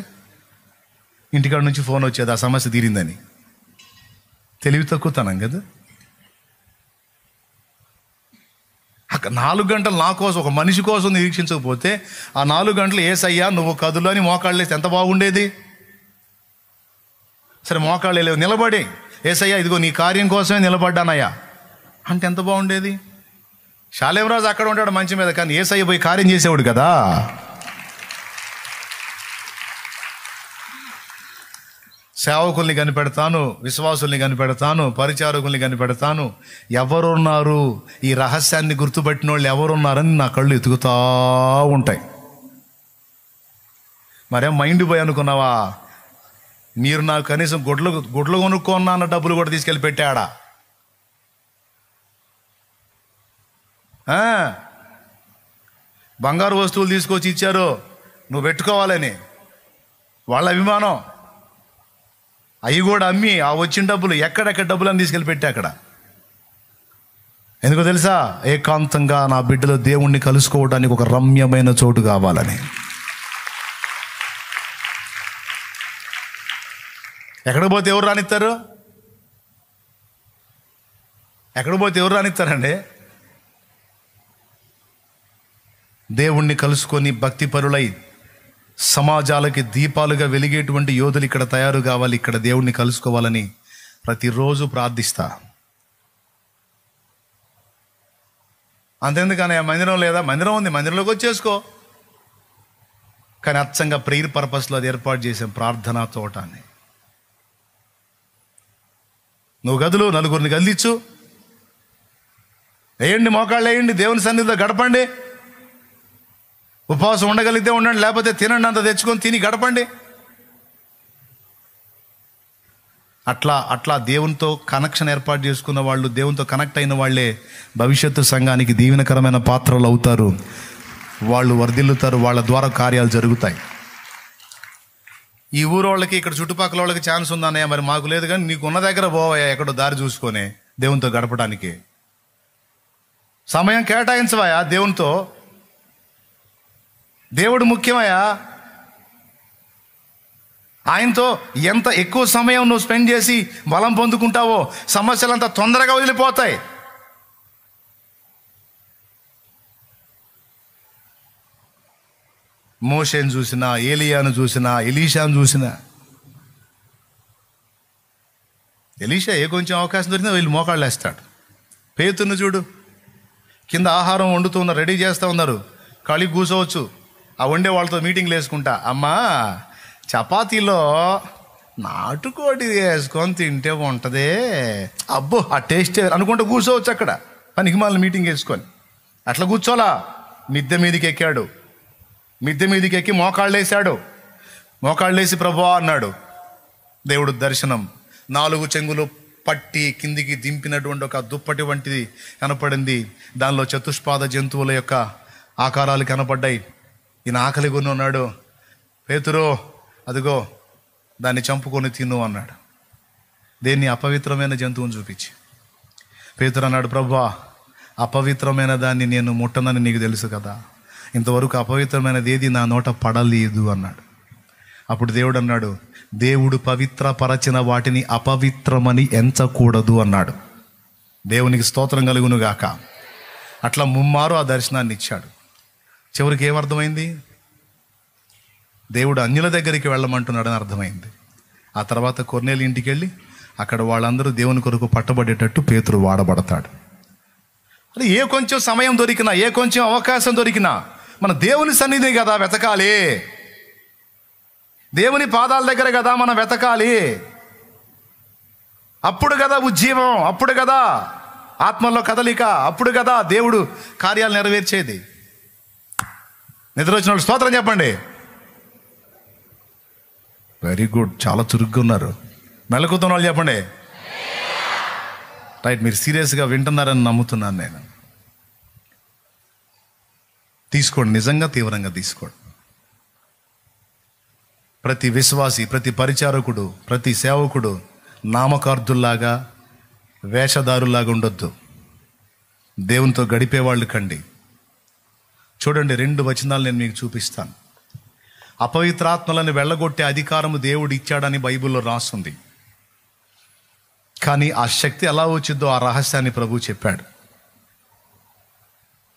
ఇంటికాడ నుంచి ఫోన్ వచ్చేది ఆ సమస్య తీరిందని. తెలివి తక్కువతనం కదా. 4 గంటలు నా కోసం, ఒక మనిషి కోసం నిరీక్షించకపోతే ఆ 4 గంటలు ఏసయ్యా నువ్వు కదులు అని మోకాళ్ళు వేస్తే ఎంత బాగుండేది. సరే మోకాళ్ళు లేవు, నిలబడి ఏసయ్యా ఇదిగో నీ కార్యం కోసమే నిలబడ్డానయ్యా అంటే ఎంత బాగుండేది. శాలేమరాజు అక్కడ ఉంటాడు మంచి మీద, కానీ ఏసయ్య పోయి కార్యం చేసేవాడు కదా. సేవకుల్ని కనిపెడతాను, విశ్వాసుల్ని కనిపెడతాను, పరిచారకుల్ని కనిపెడతాను. ఎవరున్నారు, ఈ రహస్యాన్ని గుర్తుపట్టిన వాళ్ళు ఎవరున్నారని నా కళ్ళు ఎతుకుతూ ఉంటాయి. మరేం మైండ్ పోయి అనుకున్నావా? మీరు నాకు కనీసం గుడ్లు కొనుక్కున్నా అన్న డబ్బులు కూడా తీసుకెళ్ళి పెట్టాడా? బంగారు వస్తువులు తీసుకొచ్చి ఇచ్చారు నువ్వు పెట్టుకోవాలని, వాళ్ళ అభిమానం. అవి కూడా అమ్మి ఆ వచ్చిన డబ్బులు ఎక్కడెక్కడ డబ్బులని తీసుకెళ్ళి పెట్టి అక్కడ. ఎందుకో తెలుసా? ఏకాంతంగా నా బిడ్డలు దేవుణ్ణి కలుసుకోవడానికి ఒక రమ్యమైన చోటు కావాలని. ఎక్కడ పోతే ఎవరు రానిస్తారు? ఎక్కడ పోతే ఎవరు రానిస్తారండి? దేవుణ్ణి కలుసుకొని భక్తి పరులై సమాజాలకి దీపాలుగా వెలిగేటువంటి యోధులు ఇక్కడ తయారు కావాలి. ఇక్కడ దేవుణ్ణి కలుసుకోవాలని ప్రతిరోజు ప్రార్థిస్తా. అంతెందుకని మందిరం లేదా? మందిరం ఉంది, మందిరంలోకి వచ్చేసుకో. కానీ అచ్చంగా ప్రేయర్ పర్పస్లో అది ఏర్పాటు చేసాం, ప్రార్థనా తోట అని. నువ్వు గదులు నలుగురిని గదిలిచ్చు, వేయండి, మోకాళ్ళు వేయండి, దేవుని సన్నిధిలో గడపండి. ఉపవాసం ఉండగలిగితే ఉండండి, లేకపోతే తినండి, అంత తెచ్చుకొని తిని గడపండి. అట్లా దేవునితో కనెక్షన్ ఏర్పాటు చేసుకున్న వాళ్ళు, దేవునితో కనెక్ట్ అయిన వాళ్ళే భవిష్యత్తు సంఘానికి దీవెనకరమైన పాత్రలు అవుతారు. వాళ్ళు వర్ధిల్లుతారు, వాళ్ళ ద్వారా కార్యాలు జరుగుతాయి. ఈ ఊరు వాళ్ళకి, ఇక్కడ చుట్టుపక్కల వాళ్ళకి ఛాన్స్ ఉందన్నయ్య, మరి మాకు లేదు. కానీ నీకు ఉన్న దగ్గర పోవయ్యా, ఎక్కడో దారి చూసుకొని దేవునితో గడపడానికి సమయం కేటాయించవయ్యా. దేవునితో, దేవుడు ముఖ్యమయ్యా. ఆయనతో ఎంత ఎక్కువ సమయం నువ్వు స్పెండ్ చేసి బలం పొందుకుంటావో సమస్యలంతా తొందరగా వదిలిపోతాయి. మోషేను చూసినా, ఏలియాను చూసినా, ఎలీషాను చూసినా, ఎలీషా ఏ కొంచెం అవకాశం దొరికినా వీళ్ళు మోకాళ్ళు వేస్తాడు. పేతురును చూడు, కింద ఆహారం వండుతూ ఉన్నారు, రెడీ చేస్తూ ఉన్నారు, ఖాళీ కూర్చోవచ్చు. ఆ వండే వాళ్ళతో మీటింగ్లు వేసుకుంటా, అమ్మా చపాతీలో నాటుకోడి వేసుకొని తింటే ఉంటుందే, అబ్బో ఆ టేస్టే అనుకుంటూ కూర్చోవచ్చు అక్కడ, పనికి మళ్ళీ మీటింగ్ వేసుకొని. అట్లా కూర్చోలా, మిద్దె మీదకి ఎక్కాడు. మిద్దె మీదకి ఎక్కి మోకాళ్ళు వేసాడు. మోకాళ్ళు వేసి ప్రభువా అన్నాడు. దేవుడు దర్శనం, 4 చెంగులు పట్టి కిందికి దింపినటువంటి ఒక దుప్పటి వంటిది కనపడింది. దానిలో చతుష్పాద జంతువుల యొక్క ఆకారాలు కనపడ్డాయి. ఈయన ఆకలి కొని ఉన్నాడు. పేతురు అదిగో దాన్ని చంపుకొని తిను అన్నాడు. దేన్ని? అపవిత్రమైన జంతువుని చూపించి. పేతురు అన్నాడు, ప్రభువా అపవిత్రమైన దాన్ని నేను ముట్టనని నీకు తెలుసు కదా, ఇంతవరకు అపవిత్రమైనది ఏది నా నోట పడలేదు అన్నాడు. అప్పుడు దేవుడు అన్నాడు, దేవుడు పవిత్రపరచిన వాటిని అపవిత్రమని ఎంచకూడదు అన్నాడు. దేవునికి స్తోత్రం కలుగును గాక. అట్లా ముమ్మారు ఆ దర్శనాన్ని ఇచ్చాడు. చివరికి ఏమర్థమైంది? దేవుడు అన్యుల దగ్గరికి వెళ్ళమంటున్నాడని అర్థమైంది. ఆ తర్వాత కొర్నేలు ఇంటికి వెళ్ళి అక్కడ వాళ్ళందరూ దేవుని కొరకు పట్టబడేటట్టు పేతురు వాడబడతాడు. అది ఏ కొంచెం సమయం దొరికినా, ఏ కొంచెం అవకాశం దొరికినా మన దేవుని సన్నిధి కదా వెతకాలి. దేవుని పాదాల దగ్గర కదా మనం వెతకాలి. అప్పుడు కదా ఉజ్జీవం, అప్పుడు కదా ఆత్మలో కదలిక, అప్పుడు కదా దేవుడు కార్యాలు నెరవేర్చేది. నిద్ర వచ్చిన వాళ్ళు స్తోత్రం చెప్పండి. వెరీ గుడ్, చాలా చురుగ్గా ఉన్నారు. మెలకుతున్న వాళ్ళు చెప్పండి. రైట్, మీరు సీరియస్గా వింటున్నారని నమ్ముతున్నాను నేను. తీసుకోండి, నిజంగా తీవ్రంగా తీసుకోండి. ప్రతి విశ్వాసి, ప్రతి పరిచారకుడు, ప్రతి సేవకుడు నామకార్థుల్లాగా, వేషధారులాగా ఉండొద్దు. దేవునితో గడిపేవాళ్ళు కండి. చూడండి, 2 వచనాలు నేను మీకు చూపిస్తాను. అపవిత్రాత్మలను వెళ్ళగొట్టే అధికారము దేవుడు ఇచ్చాడని బైబిల్లో రాస్తుంది. కానీ ఆ శక్తి ఎలా వచ్చిందో ఆ రహస్యాన్ని ప్రభు చెప్పాడు.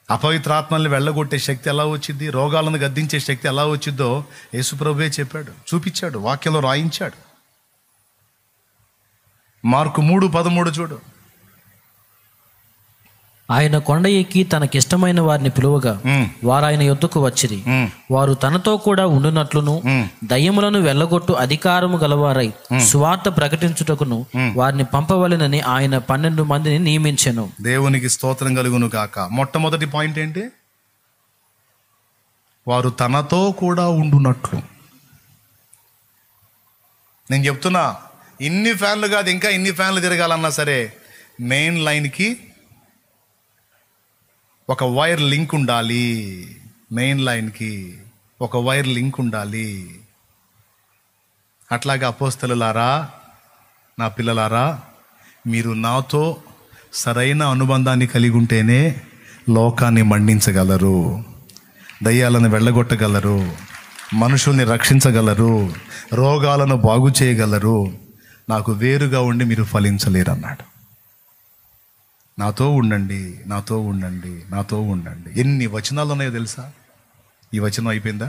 అపవిత్రాత్మల్ని వెళ్ళగొట్టే శక్తి ఎలా వచ్చింది, రోగాలను గద్దించే శక్తి ఎలా వచ్చిందో యేసు ప్రభువే చెప్పాడు, చూపించాడు, వాక్యంలో రాయించాడు. మార్కు 3:13 చూడు. ఆయన కొండ ఎక్కి తనకిష్టమైన వారిని పిలువగా వారు ఆయన యొద్దకు వచ్చిరి. వారు తనతో కూడా ఉండునట్లును దయ్యములను వెళ్ళగొట్టు అధికారము గలవారై సువార్త ప్రకటించుటకును వారిని పంపవలెనని ఆయన 12 మందిని నియమించెను. దేవునికి స్తోత్రం కలుగును కాక. మొట్టమొదటి పాయింట్ ఏంటి? వారు తనతో కూడా ఉండునట్లు. నేను చెప్తున్నా, ఇన్ని ఫ్యాన్లు కాదు, ఇంకా ఇన్ని ఫ్యాన్లు తిరగాలన్నా సరే మెయిన్ లైన్కి ఒక వైర్ లింక్ ఉండాలి. మెయిన్ లైన్కి ఒక వైర్ లింక్ ఉండాలి. అట్లాగే అపోస్తలులారా, నా పిల్లలారా, మీరు నాతో సరైన అనుబంధాన్ని కలిగి ఉంటేనే లోకాన్ని మండించగలరు, దయ్యాలను వెళ్ళగొట్టగలరు, మనుషుల్ని రక్షించగలరు, రోగాలను బాగు చేయగలరు. నాకు వేరుగా ఉండి మీరు ఫలించలేరు అన్నాడు. నాతో ఉండండి, నాతో ఉండండి, నాతో ఉండండి. ఎన్ని వచనాలు ఉన్నాయో తెలుసా? ఈ వచనం అయిపోయిందా?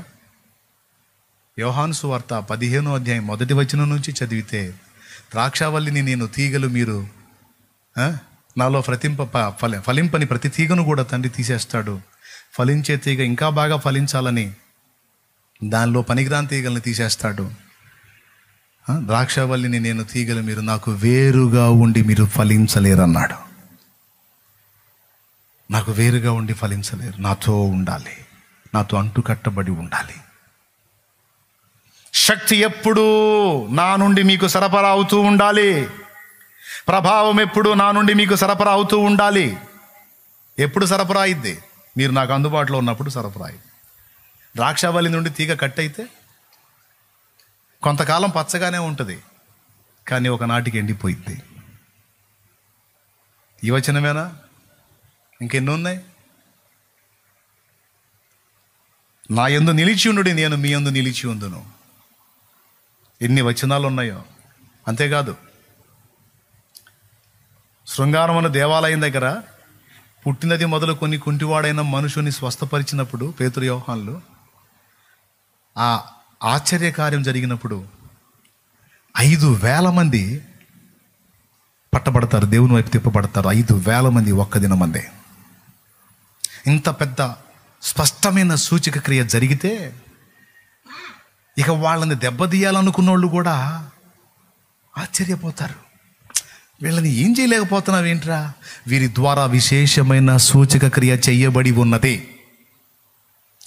యోహాను సువార్త 15వ అధ్యాయం 1వ వచనం నుంచి చదివితే ద్రాక్షావల్లిని నేను తీగలు మీరు నాలో ఫలింపని ప్రతి తీగను కూడా తండ్రి తీసేస్తాడు. ఫలించే తీగ ఇంకా బాగా ఫలించాలని దానిలో పనికిరాని తీగల్ని తీసేస్తాడు. ద్రాక్షావల్లిని నేను తీగలు మీరు నాకు వేరుగా ఉండి మీరు ఫలించలేరు అన్నాడు. నాకు వేరుగా ఉండి ఫలించలేరు, నాతో ఉండాలి, నాతో అంటు కట్టబడి ఉండాలి. శక్తి ఎప్పుడూ నా నుండి మీకు సరఫరా అవుతూ ఉండాలి. ప్రభావం ఎప్పుడు నా నుండి మీకు సరఫరా అవుతూ ఉండాలి. ఎప్పుడు సరఫరా అయింది? మీరు నాకు అందుబాటులో ఉన్నప్పుడు సరఫరా అయింది. ద్రాక్షావల్లి నుండి తీగ కట్ అయితే కొంతకాలం పచ్చగానే ఉంటుంది, కానీ ఒకనాటికి ఎండిపోయింది. ఈ వచనమేనా? ఇంకెన్ని ఉన్నాయి? నా యందు నిలిచి ఉండుడి, నేను మీ యందు నిలిచి ఉందును. ఎన్ని వచనాలు ఉన్నాయో. అంతేకాదు, శృంగారమున దేవాలయం దగ్గర పుట్టినది మొదలుకొని కుంటివాడైన మనుషుని స్వస్థపరిచినప్పుడు పేతురు యోహాన్లు ఆ ఆశ్చర్యకార్యం జరిగినప్పుడు 5,000 మంది పట్టబడతారు, దేవుని వైపు తిప్పబడతారు. 5,000 మంది ఒక్క దినమందే. ఇంత పెద్ద స్పష్టమైన సూచక క్రియ జరిగితే ఇక వాళ్ళని దెబ్బతీయాలనుకున్న వాళ్ళు కూడా ఆశ్చర్యపోతారు. వీళ్ళని ఏం చేయలేకపోతున్నావు ఏంట్రా? వీరి ద్వారా విశేషమైన సూచక క్రియ చెయ్యబడి ఉన్నది.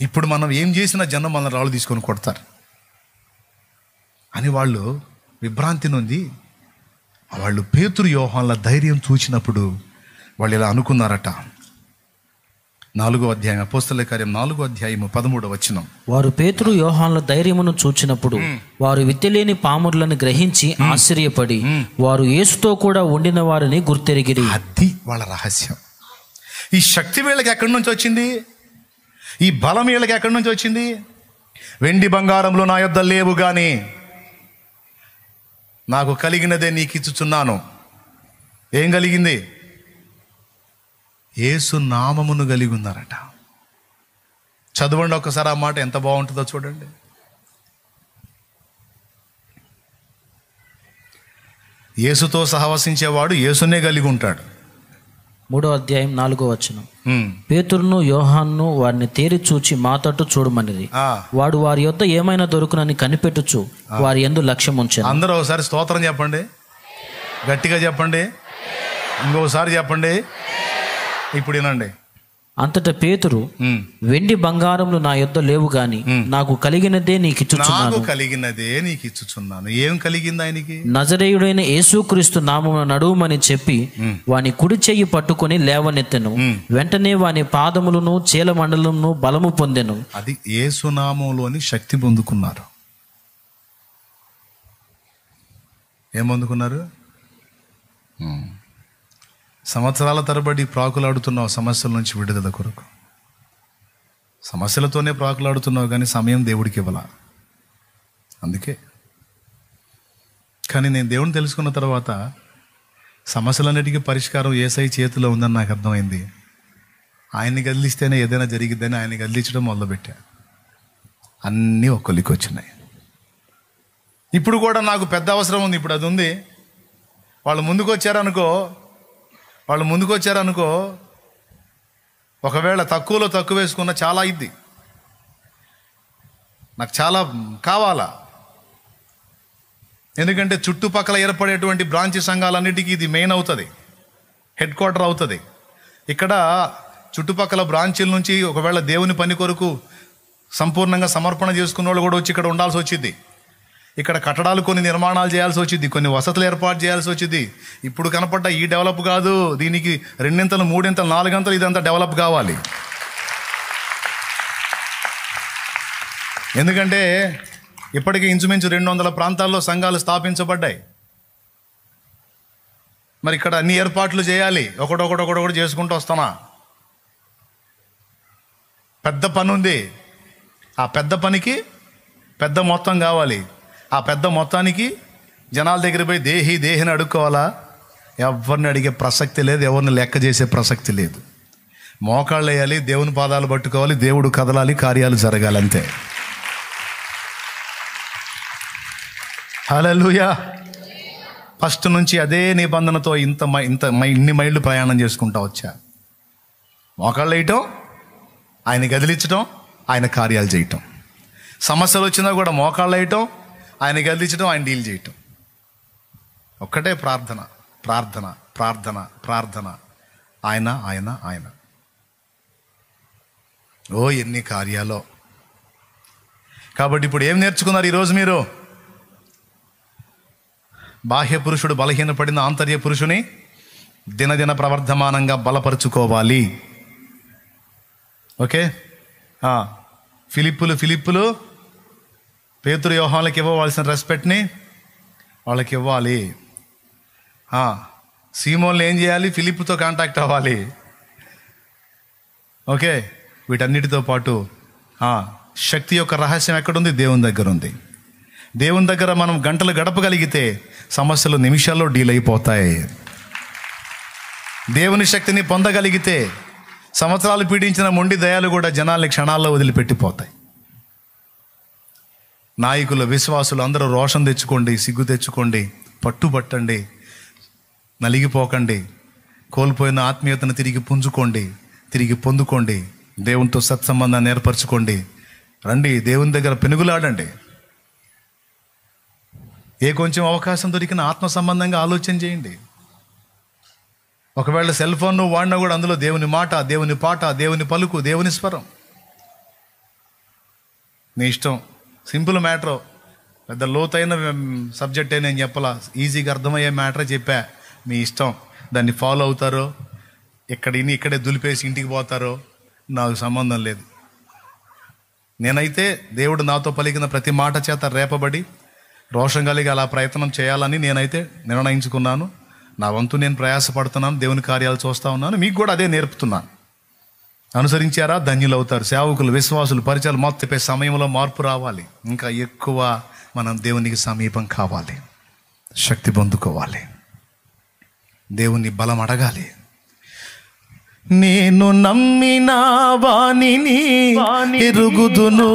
ఇప్పుడు మనం ఏం చేసినా జనం మన రాళ్ళు తీసుకొని కొడతారు అని వాళ్ళు విభ్రాంతి నొంది వాళ్ళు పేతురు యోహాన్ల ధైర్యం చూచినప్పుడు వాళ్ళు ఇలా అనుకున్నారట. 4వ అధ్యాయం అపోస్తలుల కార్యం 4వ అధ్యాయం 13వ వచనం. వారు పేతురు యోహాన్ల ధైర్యమును చూచినప్పుడు వారు విత్తలేని పామురులను గ్రహించి ఆశ్చర్యపడి వారు యేసుతో కూడా ఉండిన వారిని గుర్తెరిగిరి. అది వాళ్ళ రహస్యం. ఈ శక్తి వీళ్ళకి ఎక్కడి నుంచి వచ్చింది? ఈ బలం వీళ్ళకి ఎక్కడి నుంచి వచ్చింది? వెండి బంగారంలో నా యొద్ద లేవు గాని నాకు కలిగినదే నీకు ఇచ్చుచున్నాను. ఏం కలిగింది? యేసు నామమును కలిగి ఉన్నారట. చదవండి ఒకసారి ఆ మాట, ఎంత బాగుంటుందో చూడండి. యేసుతో సహవసించేవాడు యేసునే కలిగి ఉంటాడు. 3వ అధ్యాయం 4వ వచనం. పేతురును యోహాన్ను వారిని తేరి చూచి మా తట్టు చూడమనిది. వాడు వారి యొద్ద ఏమైనా దొరుకునని కనిపెట్టుచు వారి యందు లక్ష్యం ఉంచాను. అందరూ ఒకసారి స్తోత్రం చెప్పండి, గట్టిగా చెప్పండి, ఇంకోసారి చెప్పండి. ఇప్పుడు వినండి. అంతటా పేతురు, వెండి బంగారములు నా యొద్ద లేవు గాని నాకు కలిగినదే నీకు ఇచ్చుచున్నాను. ఏం కలిగింది ఆయనకి? నజరేయుడైన యేసుక్రీస్తు నామమున నడువుమని చెప్పి వాని కుడి చెయ్యి పట్టుకొని లేవనెత్తెను. వెంటనే వాని పాదములను చీలమండలమును బలము పొందెను. అది యేసు నామములోని శక్తి పొందుకున్నారు. ఏం పొందుకున్నారు? సంవత్సరాల తరబడి ప్రాకులాడుతున్నావు సమస్యల నుంచి విడుదల కొరకు. సమస్యలతోనే ప్రాకులాడుతున్నావు కానీ సమయం దేవుడికి ఇవ్వాల. అందుకే కానీ నేను దేవుని తెలుసుకున్న తర్వాత సమస్యలన్నిటికీ పరిష్కారం యేసయ్య చేతిలో ఉందని నాకు అర్థమైంది. ఆయన్ని కదిలిస్తేనే ఏదైనా జరిగిద్దని ఆయన్ని కదిలించడం మొదలుపెట్టా. అన్నీ ఒక్కొలికి వచ్చినాయి. ఇప్పుడు కూడా నాకు పెద్ద అవసరం ఉంది. ఇప్పుడు అది ఉంది. వాళ్ళు ముందుకు వచ్చారనుకో ఒకవేళ తక్కువలో తక్కువ వేసుకున్న చాలా ఇద్ది. నాకు చాలా కావాలా. ఎందుకంటే చుట్టుపక్కల ఏర్పడేటువంటి బ్రాంచ్ సంఘాలన్నిటికీ ఇది మెయిన్ అవుతుంది, హెడ్ క్వార్టర్ అవుతుంది. ఇక్కడ చుట్టుపక్కల బ్రాంచీల నుంచి ఒకవేళ దేవుని పని కొరకు సంపూర్ణంగా సమర్పణ చేసుకున్న వాళ్ళు కూడా వచ్చి ఇక్కడ ఉండాల్సి వచ్చింది. ఇక్కడ కట్టడాలు కొన్ని నిర్మాణాలు చేయాల్సి వచ్చింది, కొన్ని వసతులు ఏర్పాటు చేయాల్సి వచ్చింది. ఇప్పుడు కనపడ్డ ఈ డెవలప్ కాదు, దీనికి 2 3 4 ఇదంతా డెవలప్ కావాలి. ఎందుకంటే ఇప్పటికీ ఇంచుమించు 200 ప్రాంతాల్లో సంఘాలు స్థాపించబడ్డాయి. మరి ఇక్కడ అన్ని ఏర్పాట్లు చేయాలి. ఒకటొకటి చేసుకుంటూ వస్తానా. పెద్ద పని ఉంది. ఆ పెద్ద పనికి పెద్ద మొత్తం కావాలి. ఆ పెద్ద మొత్తానికి జనాల దగ్గర పోయి దేహిని అడుక్కోవాలా? ఎవరిని అడిగే ప్రసక్తి లేదు, ఎవరిని లెక్క చేసే ప్రసక్తి లేదు. మోకాళ్ళు వేయాలి, దేవుని పాదాలు పట్టుకోవాలి, దేవుడు కదలాలి, కార్యాలు జరగాలి, అంతే. హల్లెలూయా. ఫస్ట్ నుంచి అదే నిబంధనతో ఇన్ని మైళ్ళు ప్రయాణం చేసుకుంటా వచ్చా. మోకాళ్ళు వేయటం, ఆయన కదిలించటం, ఆయన కార్యాలు చేయటం. సమస్యలు వచ్చినా కూడా మోకాళ్ళు వేయటం, ఆయన కదిలించడం, ఆయన డీల్ చేయటం. ఒక్కటే ప్రార్థన, ప్రార్థన, ప్రార్థన, ప్రార్థన. ఆయన ఆయన ఆయన. ఓ ఎన్ని కార్యాలో. కాబట్టి ఇప్పుడు ఏం నేర్చుకున్నారు ఈరోజు మీరు? బాహ్య పురుషుడు బలహీనపడిన ఆంతర్య పురుషుని దినదిన ప్రవర్ధమానంగా బలపరుచుకోవాలి. ఓకే. ఫిలిప్పులు పేతురు యోహానులకు ఇవ్వవలసిన రెస్పెక్ట్ని వాళ్ళకి ఇవ్వాలి. సీమోన్లు ఏం చేయాలి? ఫిలిప్పుతో కాంటాక్ట్ అవ్వాలి. ఓకే. వీటన్నిటితో పాటు శక్తి యొక్క రహస్యం ఎక్కడుంది? దేవుని దగ్గర ఉంది. దేవుని దగ్గర మనం గంటలు గడపగలిగితే సమస్యలు నిమిషాల్లో డీల్ అయిపోతాయి. దేవుని శక్తిని పొందగలిగితే సంవత్సరాలు పీడించిన మొండి దయాలు కూడా జనాల్ని క్షణాల్లో వదిలిపెట్టిపోతాయి. నాయకులు, విశ్వాసులు అందరూ రోషం తెచ్చుకోండి, సిగ్గు తెచ్చుకోండి, పట్టుబట్టండి, నలిగిపోకండి. కోల్పోయిన ఆత్మీయతను తిరిగి పుంజుకోండి, తిరిగి పొందుకోండి. దేవునితో సత్సంబంధాన్ని ఏర్పరచుకోండి. రండి, దేవుని దగ్గర పెనుగులాడండి. ఏ కొంచెం అవకాశం దొరికిన ఆత్మ సంబంధంగా ఆలోచన చేయండి. ఒకవేళ సెల్ ఫోన్ నువ్వు వాడినా కూడా అందులో దేవుని మాట, దేవుని పాట, దేవుని పలుకు, దేవుని స్వరం. నీ ఇష్టం. సింపుల్ మ్యాటర్, పెద్ద లోతైన సబ్జెక్టే నేను చెప్పాలా, ఈజీగా అర్థమయ్యే మ్యాటరే చెప్పా. మీ ఇష్టం. దాన్ని ఫాలో అవుతారో, ఇక్కడే దులిపేసి ఇంటికి పోతారో నాకు సంబంధం లేదు. నేనైతే దేవుడు నాతో పలికిన ప్రతి మాట చేత రేపబడి రోషం కలిగి అలా ప్రయత్నం చేయాలని నేనైతే నిర్ణయించుకున్నాను. నా వంతు నేను ప్రయాసపడుతున్నాను, దేవుని కార్యాలు చూస్తూ ఉన్నాను. మీకు కూడా అదే నేర్పుతున్నాను. అనుసరించారా? ధన్యులు అవుతారు. సేవకులు, విశ్వాసులు, పరిచయాలు మొత్తం చెప్పే సమయంలో మార్పు రావాలి. ఇంకా ఎక్కువ మనం దేవునికి సమీపం కావాలి, శక్తి పొందుకోవాలి, దేవుని బలం అడగాలి. నేను నమ్మిన వానిని ఎరుగుదును,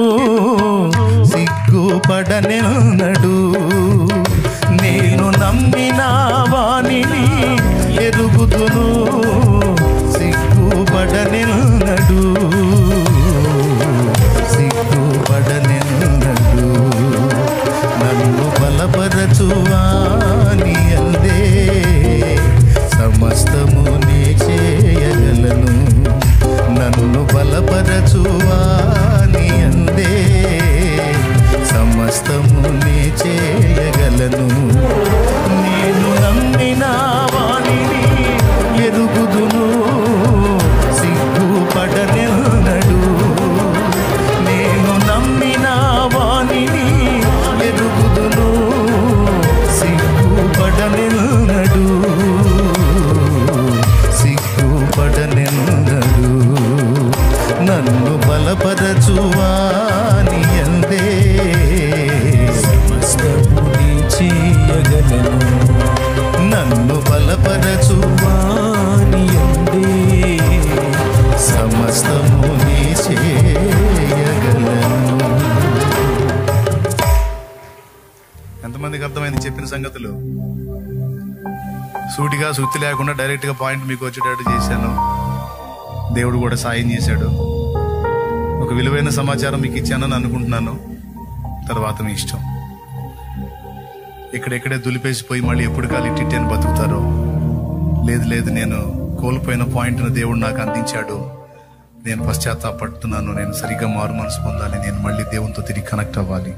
సిగ్గుపడనెన్నడు. నేను నమ్మిన వానిని ఎరుగుదును, సిగ్గుపడనెన్నడు, సిగ్గుపడనెన్నడు. నన్ను బలపరచువాని అందే సమస్తము నే చేయగలను. నన్ను బలపరచువాని అందే సమస్తము నే చేయగలను. నేను నమ్మిన వానిని ఎరుగుదును, సిగ్గుపడనెన్నడు. నేను నమ్మిన వానిని ఎరుగుదును, సిగ్గుపడనెన్నడు, సిగ్గుపడనెన్నడు. నన్ను బలపరచువాని అందే సమస్తము నీ చేయగలను. నన్ను బలపరచువాని అందే సమస్తము నీ చేయగలను. ఎంతమందికి అర్థమైంది చెప్పిన సంగతులు? సూటిగా సుత్తి లేకుండా డైరెక్ట్గా పాయింట్ మీకు వచ్చేటట్టు చేశాను. దేవుడు కూడా సాయం చేశాడు. ఒక విలువైన సమాచారం మీకు ఇచ్చానని అనుకుంటున్నాను. తర్వాత మీ ఇష్టం. ఇక్కడెక్కడే దులిపేసిపోయి మళ్ళీ ఎప్పుడు కాలి టిట్టని బతుకుతారో. లేదు, నేను కోల్పోయిన పాయింట్ను దేవుడు నాకు అందించాడు, నేను పశ్చాత్తాపడుతున్నాను, నేను సరిగ్గా మారు మనసు పొందాలి, నేను మళ్ళీ దేవునితో తిరిగి కనెక్ట్ అవ్వాలి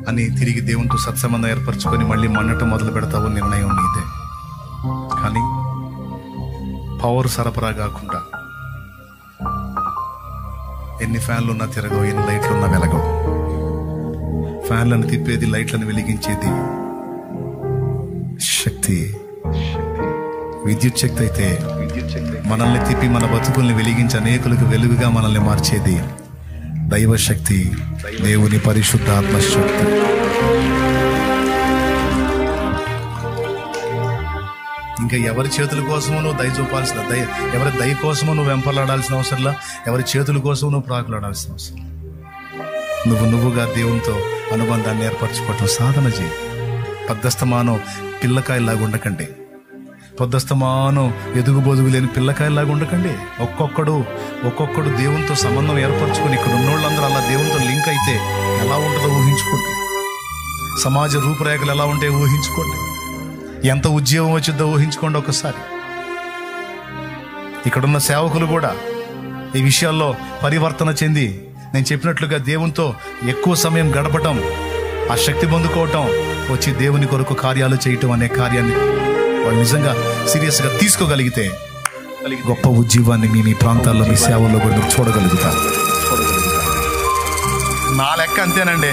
అని తిరిగి దేవునితో సత్సంబంధం ఏర్పరచుకొని మళ్ళీ మన్నటం మొదలు పెడతావు. నిర్ణయం నీదే. కానీ పవర్ సరఫరా కాకుండా ఎన్ని ఫ్యాన్లు ఉన్నా తిరగవు, ఎన్ని లైట్లు ఉన్నా వెలగవు. ఫ్యాన్లను తిప్పేది, లైట్లను వెలిగించేది శక్తి, విద్యుత్ శక్తి. అయితే మనల్ని తిప్పి మన బతుకుల్ని వెలిగించి అనేకులకు వెలుగుగా మనల్ని మార్చేది దైవశక్తి, దేవుని పరిశుద్ధాత్మ శక్తి. ఇంకా ఎవరి చేతుల కోసమో నువ్వు దయ చూపాల్సిన, ఎవరి దయ కోసమో నువ్వు వెంపలాడాల్సిన అవసరంలా, ఎవరి చేతుల కోసం నువ్వు ప్రాకులాడాల్సిన అవసరం. నువ్వుగా దేవునితో అనుబంధాన్ని ఏర్పరచుకోవటం సాధన చేయి. పొద్దస్తమానం పిల్లకాయలాగా ఉండకండి. పొద్దస్తమానం ఎదుగు బొదుగు లేని పిల్లకాయలాగా ఉండకండి. ఒక్కొక్కడు దేవునితో సంబంధం ఏర్పరచుకొని ఇక్కడ ఉన్నోళ్ళందరూ అలా దేవునితో లింక్ అయితే ఎలా ఉంటుందో ఊహించుకోండి. సమాజ రూపురేఖలు ఎలా ఉంటాయో ఊహించుకోండి. ఎంత ఉద్యోగం వచ్చిందో ఊహించుకోండి ఒకసారి. ఇక్కడున్న సేవకులు కూడా ఈ విషయాల్లో పరివర్తన చెంది నేను చెప్పినట్లుగా దేవునితో ఎక్కువ సమయం గడపటం, ఆ శక్తి పొందుకోవటం, వచ్చి దేవుని కొరకు కార్యాలు చేయటం అనే కార్యాన్ని వాళ్ళు నిజంగా సీరియస్గా తీసుకోగలిగితే గొప్ప ఉద్యోగాన్ని మీ ప్రాంతాల్లో మీ సేవల్లో కూడా మీరు చూడగలుగుతారు. నా లెక్క అంతేనండి.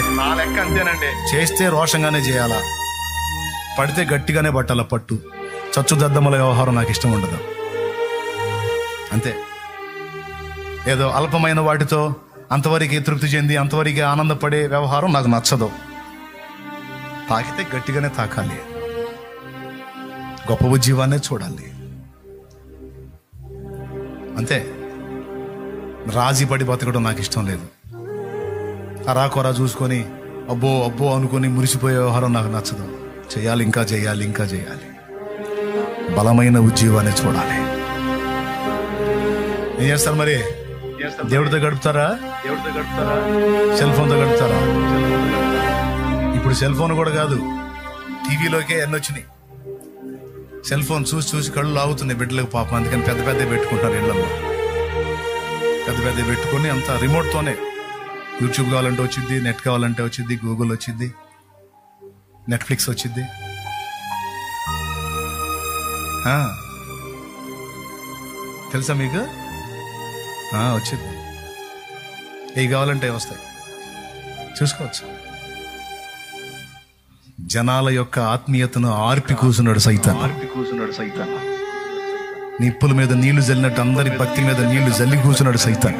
చేస్తే రోషంగానే చేయాలా, పడితే గట్టిగానే పట్టాల పట్టు. చచ్చుదద్దముల వ్యవహారం నాకు ఇష్టం ఉండదు. అంతే. ఏదో అల్పమైన వాటితో అంతవరకు తృప్తి చెంది అంతవరకు ఆనందపడే వ్యవహారం నాకు నచ్చదు. తాకితే గట్టిగానే తాకాలి, గొప్ప ఉద్యోగాన్నే చూడాలి. అంతే. రాజీ పడి బతకడం నాకు ఇష్టం లేదు. అరాకొరా చూసుకొని అబ్బో అనుకొని మురిసిపోయే వ్యవహారం నాకు నచ్చదు. చేయాలి, ఇంకా చేయాలి. బలమైన ఉద్యోగాన్ని చూడాలి. ఏం చేస్తారు మరి? దేవుడితో గడుపుతారా? సెల్ ఫోన్తో గడుపుతారా? ఇప్పుడు సెల్ ఫోన్ కూడా కాదు, టీవీలోకే ఎన్నొచ్చినాయి. సెల్ ఫోన్ చూసి కళ్ళు లాగుతున్నాయి బిడ్డలకు పాపం. అందుకని పెద్ద పెట్టుకుంటారు ఇళ్లలో. పెద్ద పెట్టుకొని అంత రిమోట్తోనే యూట్యూబ్ కావాలంటే వచ్చింది, నెట్ కావాలంటే వచ్చింది, గూగుల్ వచ్చింది, నెట్ఫ్లిక్స్ వచ్చింది. తెలుసా మీకు? వచ్చింది. ఏవి కావాలంటే వస్తాయి, చూసుకోవచ్చు. జనాల యొక్క ఆత్మీయతను ఆర్పి కూసున్నాడు సైతాన్. నిప్పుల మీద నీళ్లు జల్లినట్టు అందరి భక్తి మీద నీళ్లు జల్లి కూర్చున్నాడు సైతాన్.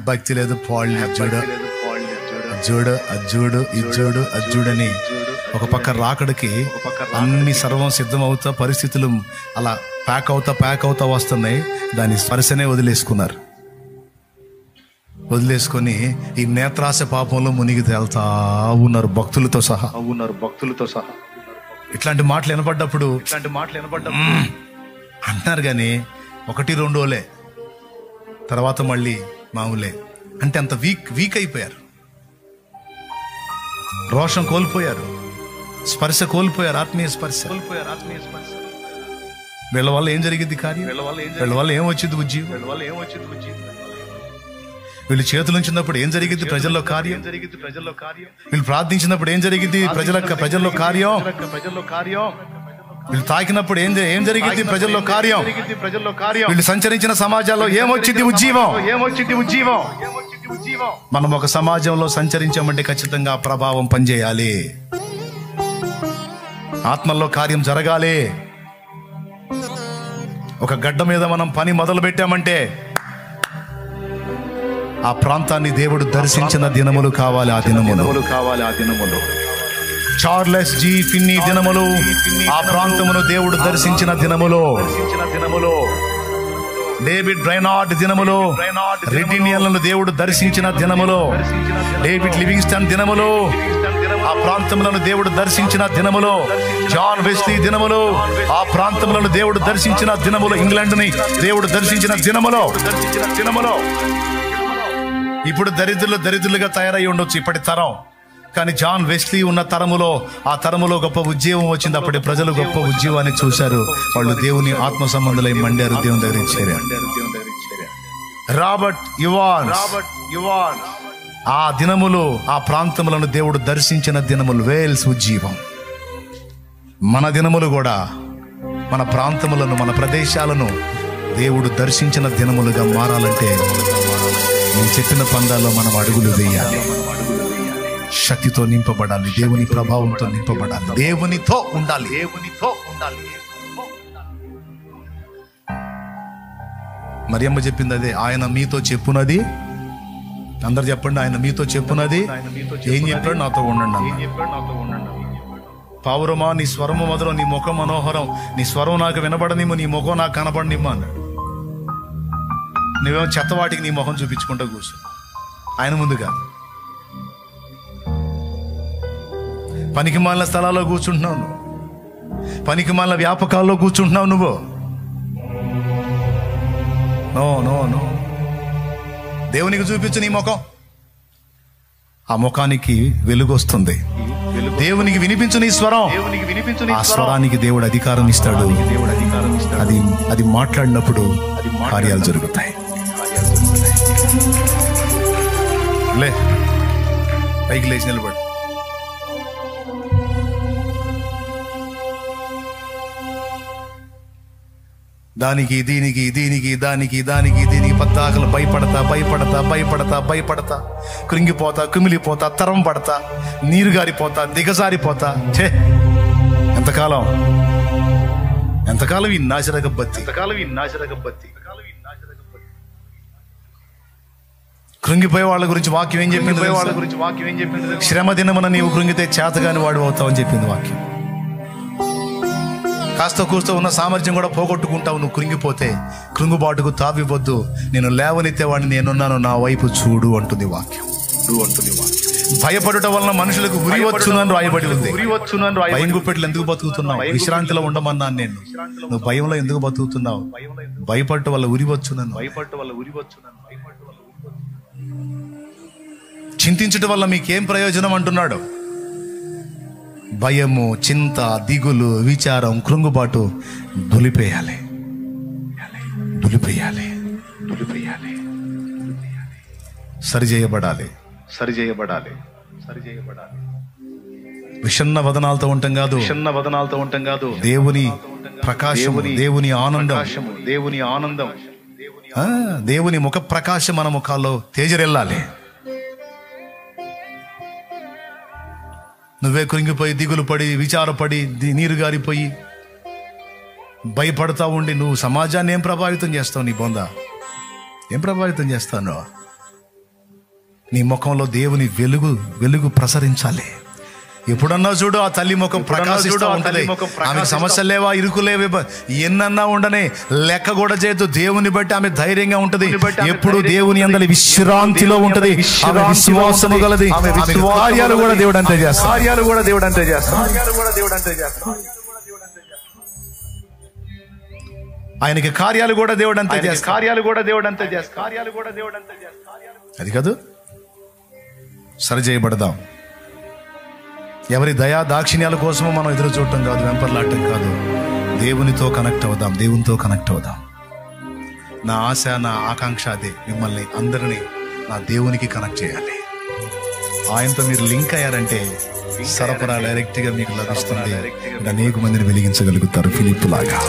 భక్తి లేదు, అజ్జుడని ఒక పక్క రాకడికి అన్ని సర్వం సిద్ధం అవుతా, పరిస్థితులు అలా ప్యాక్ అవుతా వస్తున్నాయి. దాని స్పర్శనే వదిలేసుకొని ఈ నేత్రాశ పాపంలో మునిగి తేలుతా ఉన్నారు భక్తులతో సహా. ఇట్లాంటి మాటలు వినపడ్డప్పుడు అంటున్నారు కానీ 1-2 రోజులే, తర్వాత మళ్ళీ మామూలే. అంటే అంత వీక్ అయిపోయారు, రోషం కోల్పోయారు, స్పర్శ కోల్పోయారు, ఆత్మీయ స్పర్శ. వీళ్ళ వల్ల ఏం జరిగింది కార్యం? వీళ్ళ వల్ల ఏం వచ్చింది ఉద్యోగం? వీళ్ళు చేతులు ఉంచినప్పుడు ఏం జరిగింది ప్రజల్లో కార్యం? వీళ్ళు ప్రార్థించినప్పుడు ఏం జరిగింది ప్రజల్లో కార్యం? వీళ్ళు తాకినప్పుడు ఏం జరిగింది ప్రజల్లో కార్యం? వీళ్ళు సంచరించిన సమాజాల్లో ఏమొచ్చింది ఉజ్జీవం? మనం ఒక సమాజంలో సంచరించామంటే ఖచ్చితంగా ప్రభావం పనిచేయాలి, ఆత్మల్లో కార్యం జరగాలి. ఒక గడ్డ మీద మనం పని మొదలు పెట్టామంటే ఆ ప్రాంతాన్ని దేవుడు దర్శించిన దినములు కావాలి. ఆ దినములు చార్లెస్ జి ఫిన్నీ దినములు, ఆ ప్రాంతమును దేవుడు దర్శించిన దినములు. డేవిడ్ బ్రైనార్డ్ దినములు, రెడ్ ఇండియన్లను దేవుడు దర్శించిన దినములు. డేవిడ్ లివింగ్స్టన్ దినములు, ఆ ప్రాంతములను దేవుడు దర్శించిన దినములు. జాన్ వెస్లీ దినములు, ఆ ప్రాంతములను దేవుడు దర్శించిన దినములు. ఇంగ్లాండ్ ని దేవుడు దర్శించిన దినములు. ఇప్పుడు దరిద్రులుగా తయారై ఉండొచ్చు ఇప్పటి తరం, కానీ జాన్ వెస్లీ ఉన్న తరములో, ఆ తరములో గొప్ప ఉద్యోగం వచ్చింది. అప్పటి ప్రజలు గొప్ప ఉద్యోగాన్ని చూశారు. వాళ్ళు దేవుని ఆత్మ సంబంధులై మండారు, దేవుని దగ్గర చేరారు. రాబర్ట్ యువాన్, ఆ దినములు, ఆ ప్రాంతములను దేవుడు దర్శించిన దినములు. వేల్స్ ఉజ్జీవం. మన దినములు కూడా మన ప్రాంతములను, మన ప్రదేశాలను దేవుడు దర్శించిన దినములుగా మారాలంటే నేను చెప్పిన పందాల్లో మనం అడుగులు వేయాలి, శక్తితో నింపబడాలి, దేవుని ప్రభావంతో నింపబడాలి, దేవునితో ఉండాలి. మరియమ్మ చెప్పింది అదే, ఆయన మీతో చెప్పునది. అందరు చెప్పండి, ఆయన మీతో చెప్పునది. ఏం చెప్పాడు? నాతో ఉండండి. పావురమా, నీ స్వరము మధురం, నీ ముఖం మనోహరం, నీ స్వరం నాకు వినబడనిమ్ము, నీ ముఖం నాకు కనబడనిమ్ము అన్నాడు. నువ్వేమో చెత్తవాటికి నీ ముఖం చూపించుకుంటూ కూర్చో, ఆయన ముందుగా. పనికిమాలిన స్థలాల్లో కూర్చుంటున్నావు నువ్వు, పనికిమాలిన వ్యాపకాల్లో కూర్చుంటున్నావు నువ్వు. నో నో నో, దేవునికి చూపించు నీ ముఖం. ఆ ముఖానికి వెలుగు వస్తుంది. దేవునికి వినిపించు నీ స్వరం. ఆ స్వరానికి దేవుడు అధికారం ఇస్తాడు. అది మాట్లాడినప్పుడు కార్యాలు జరుగుతాయి. లే, పైకి లేచి నిలబడు. దానికి దీనికి దీనికి దానికి దానికి దీనికి పద్దాకలు భయపడతా కృంగిపోతా, కుమిలిపోతా, తరం పడతా, నీరు గారిపోతా, దిగజారిపోతా. ఛే, ఎంతకాలం ఈ నాశరక బత్తి. కృంగిపోయే వాళ్ళ గురించి వాక్యం ఏం చెప్పింది? శ్రమ దినమున నీవు కృంగితే చేతగాని వాడు అవుతావు అని చెప్పింది వాక్యం. కాస్త కూస్తో ఉన్న సామర్థ్యం కూడా పోగొట్టుకుంటావు నువ్వు కృంగిపోతే. కృంగుబాటుకు తావివద్దు, నేను లేవనెత్తేవాడిని నేనున్నాను, నా వైపు చూడు అంటుంది వాక్యం. భయపడుట వలన మనుషులకు ఉరి వచ్చునని రాయబడి ఉంది. భయం గుప్పెట్లు ఎందుకు బతుకుతున్నావు? విశ్రాంతిలో ఉండమన్నాను నేను. నువ్వు భయంలో ఎందుకు బతుకుతున్నావు? భయపడటం వల్ల ఉరి వచ్చునను. చింతించటం వల్ల మీకేం ప్రయోజనం అంటున్నాడు. భయము, చింత, దిగులు, విచారం, కృంగుబాటు దులిపేయాలి. సరిచేయబడాలి. విషన్న వదనాలతో ఉంటాం కాదు. దేవుని ప్రకాశము, దేవుని ఆనందం, దేవుని ముఖ ప్రకాశం మన ముఖాల్లో తేజరెళ్ళాలి. నువ్వే కృంగిపోయి, దిగులు పడి, విచారపడి, నీరు గారిపోయి భయపడతా ఉండి నువ్వు సమాజాన్ని ఏం ప్రభావితం చేస్తావు? నీ బొంద ఏం ప్రభావితం చేస్తావు? నీ ముఖంలో దేవుని వెలుగు ప్రసరించాలి. ఎప్పుడన్నా చూడు ఆ తల్లి ముఖం ప్రకాశిస్తూ ఉంటుంది. ఆమె సమస్యలు లేవా, ఇరుకులేవా, ఎన్నన్నా ఉండనే లెక్క కూడా చేయొద్దు. దేవుని బట్టి ఆమె ధైర్యంగా ఉంటది. ఎప్పుడు దేవుని అందరి విశ్రాంతిలో ఉంటది. ఆమె విశ్వాసము గలది. కార్యాలు కూడా దేవుడు అంతే చేస్తాడు. ఆయనకి కార్యాలు కూడా దేవుడు అంతే చేస్తాడు. అది కాదు, సరి చేయబడదాం. ఎవరి దయా దాక్షిణ్యాల కోసమో మనం ఎదురు చూడటం కాదు, వెంపర్లాడటం కాదు. దేవునితో కనెక్ట్ అవుదాం. నా ఆశ, నా ఆకాంక్ష అదే, మిమ్మల్ని అందరినీ నా దేవునికి కనెక్ట్ చేయాలి. ఆయనతో మీరు లింక్ అయ్యారంటే సరఫరా డైరెక్ట్ గా మీకు లభిస్తుంది. అనేక మందిని వెలిగించగలుగుతారు. ఫిలిప్పు లాగా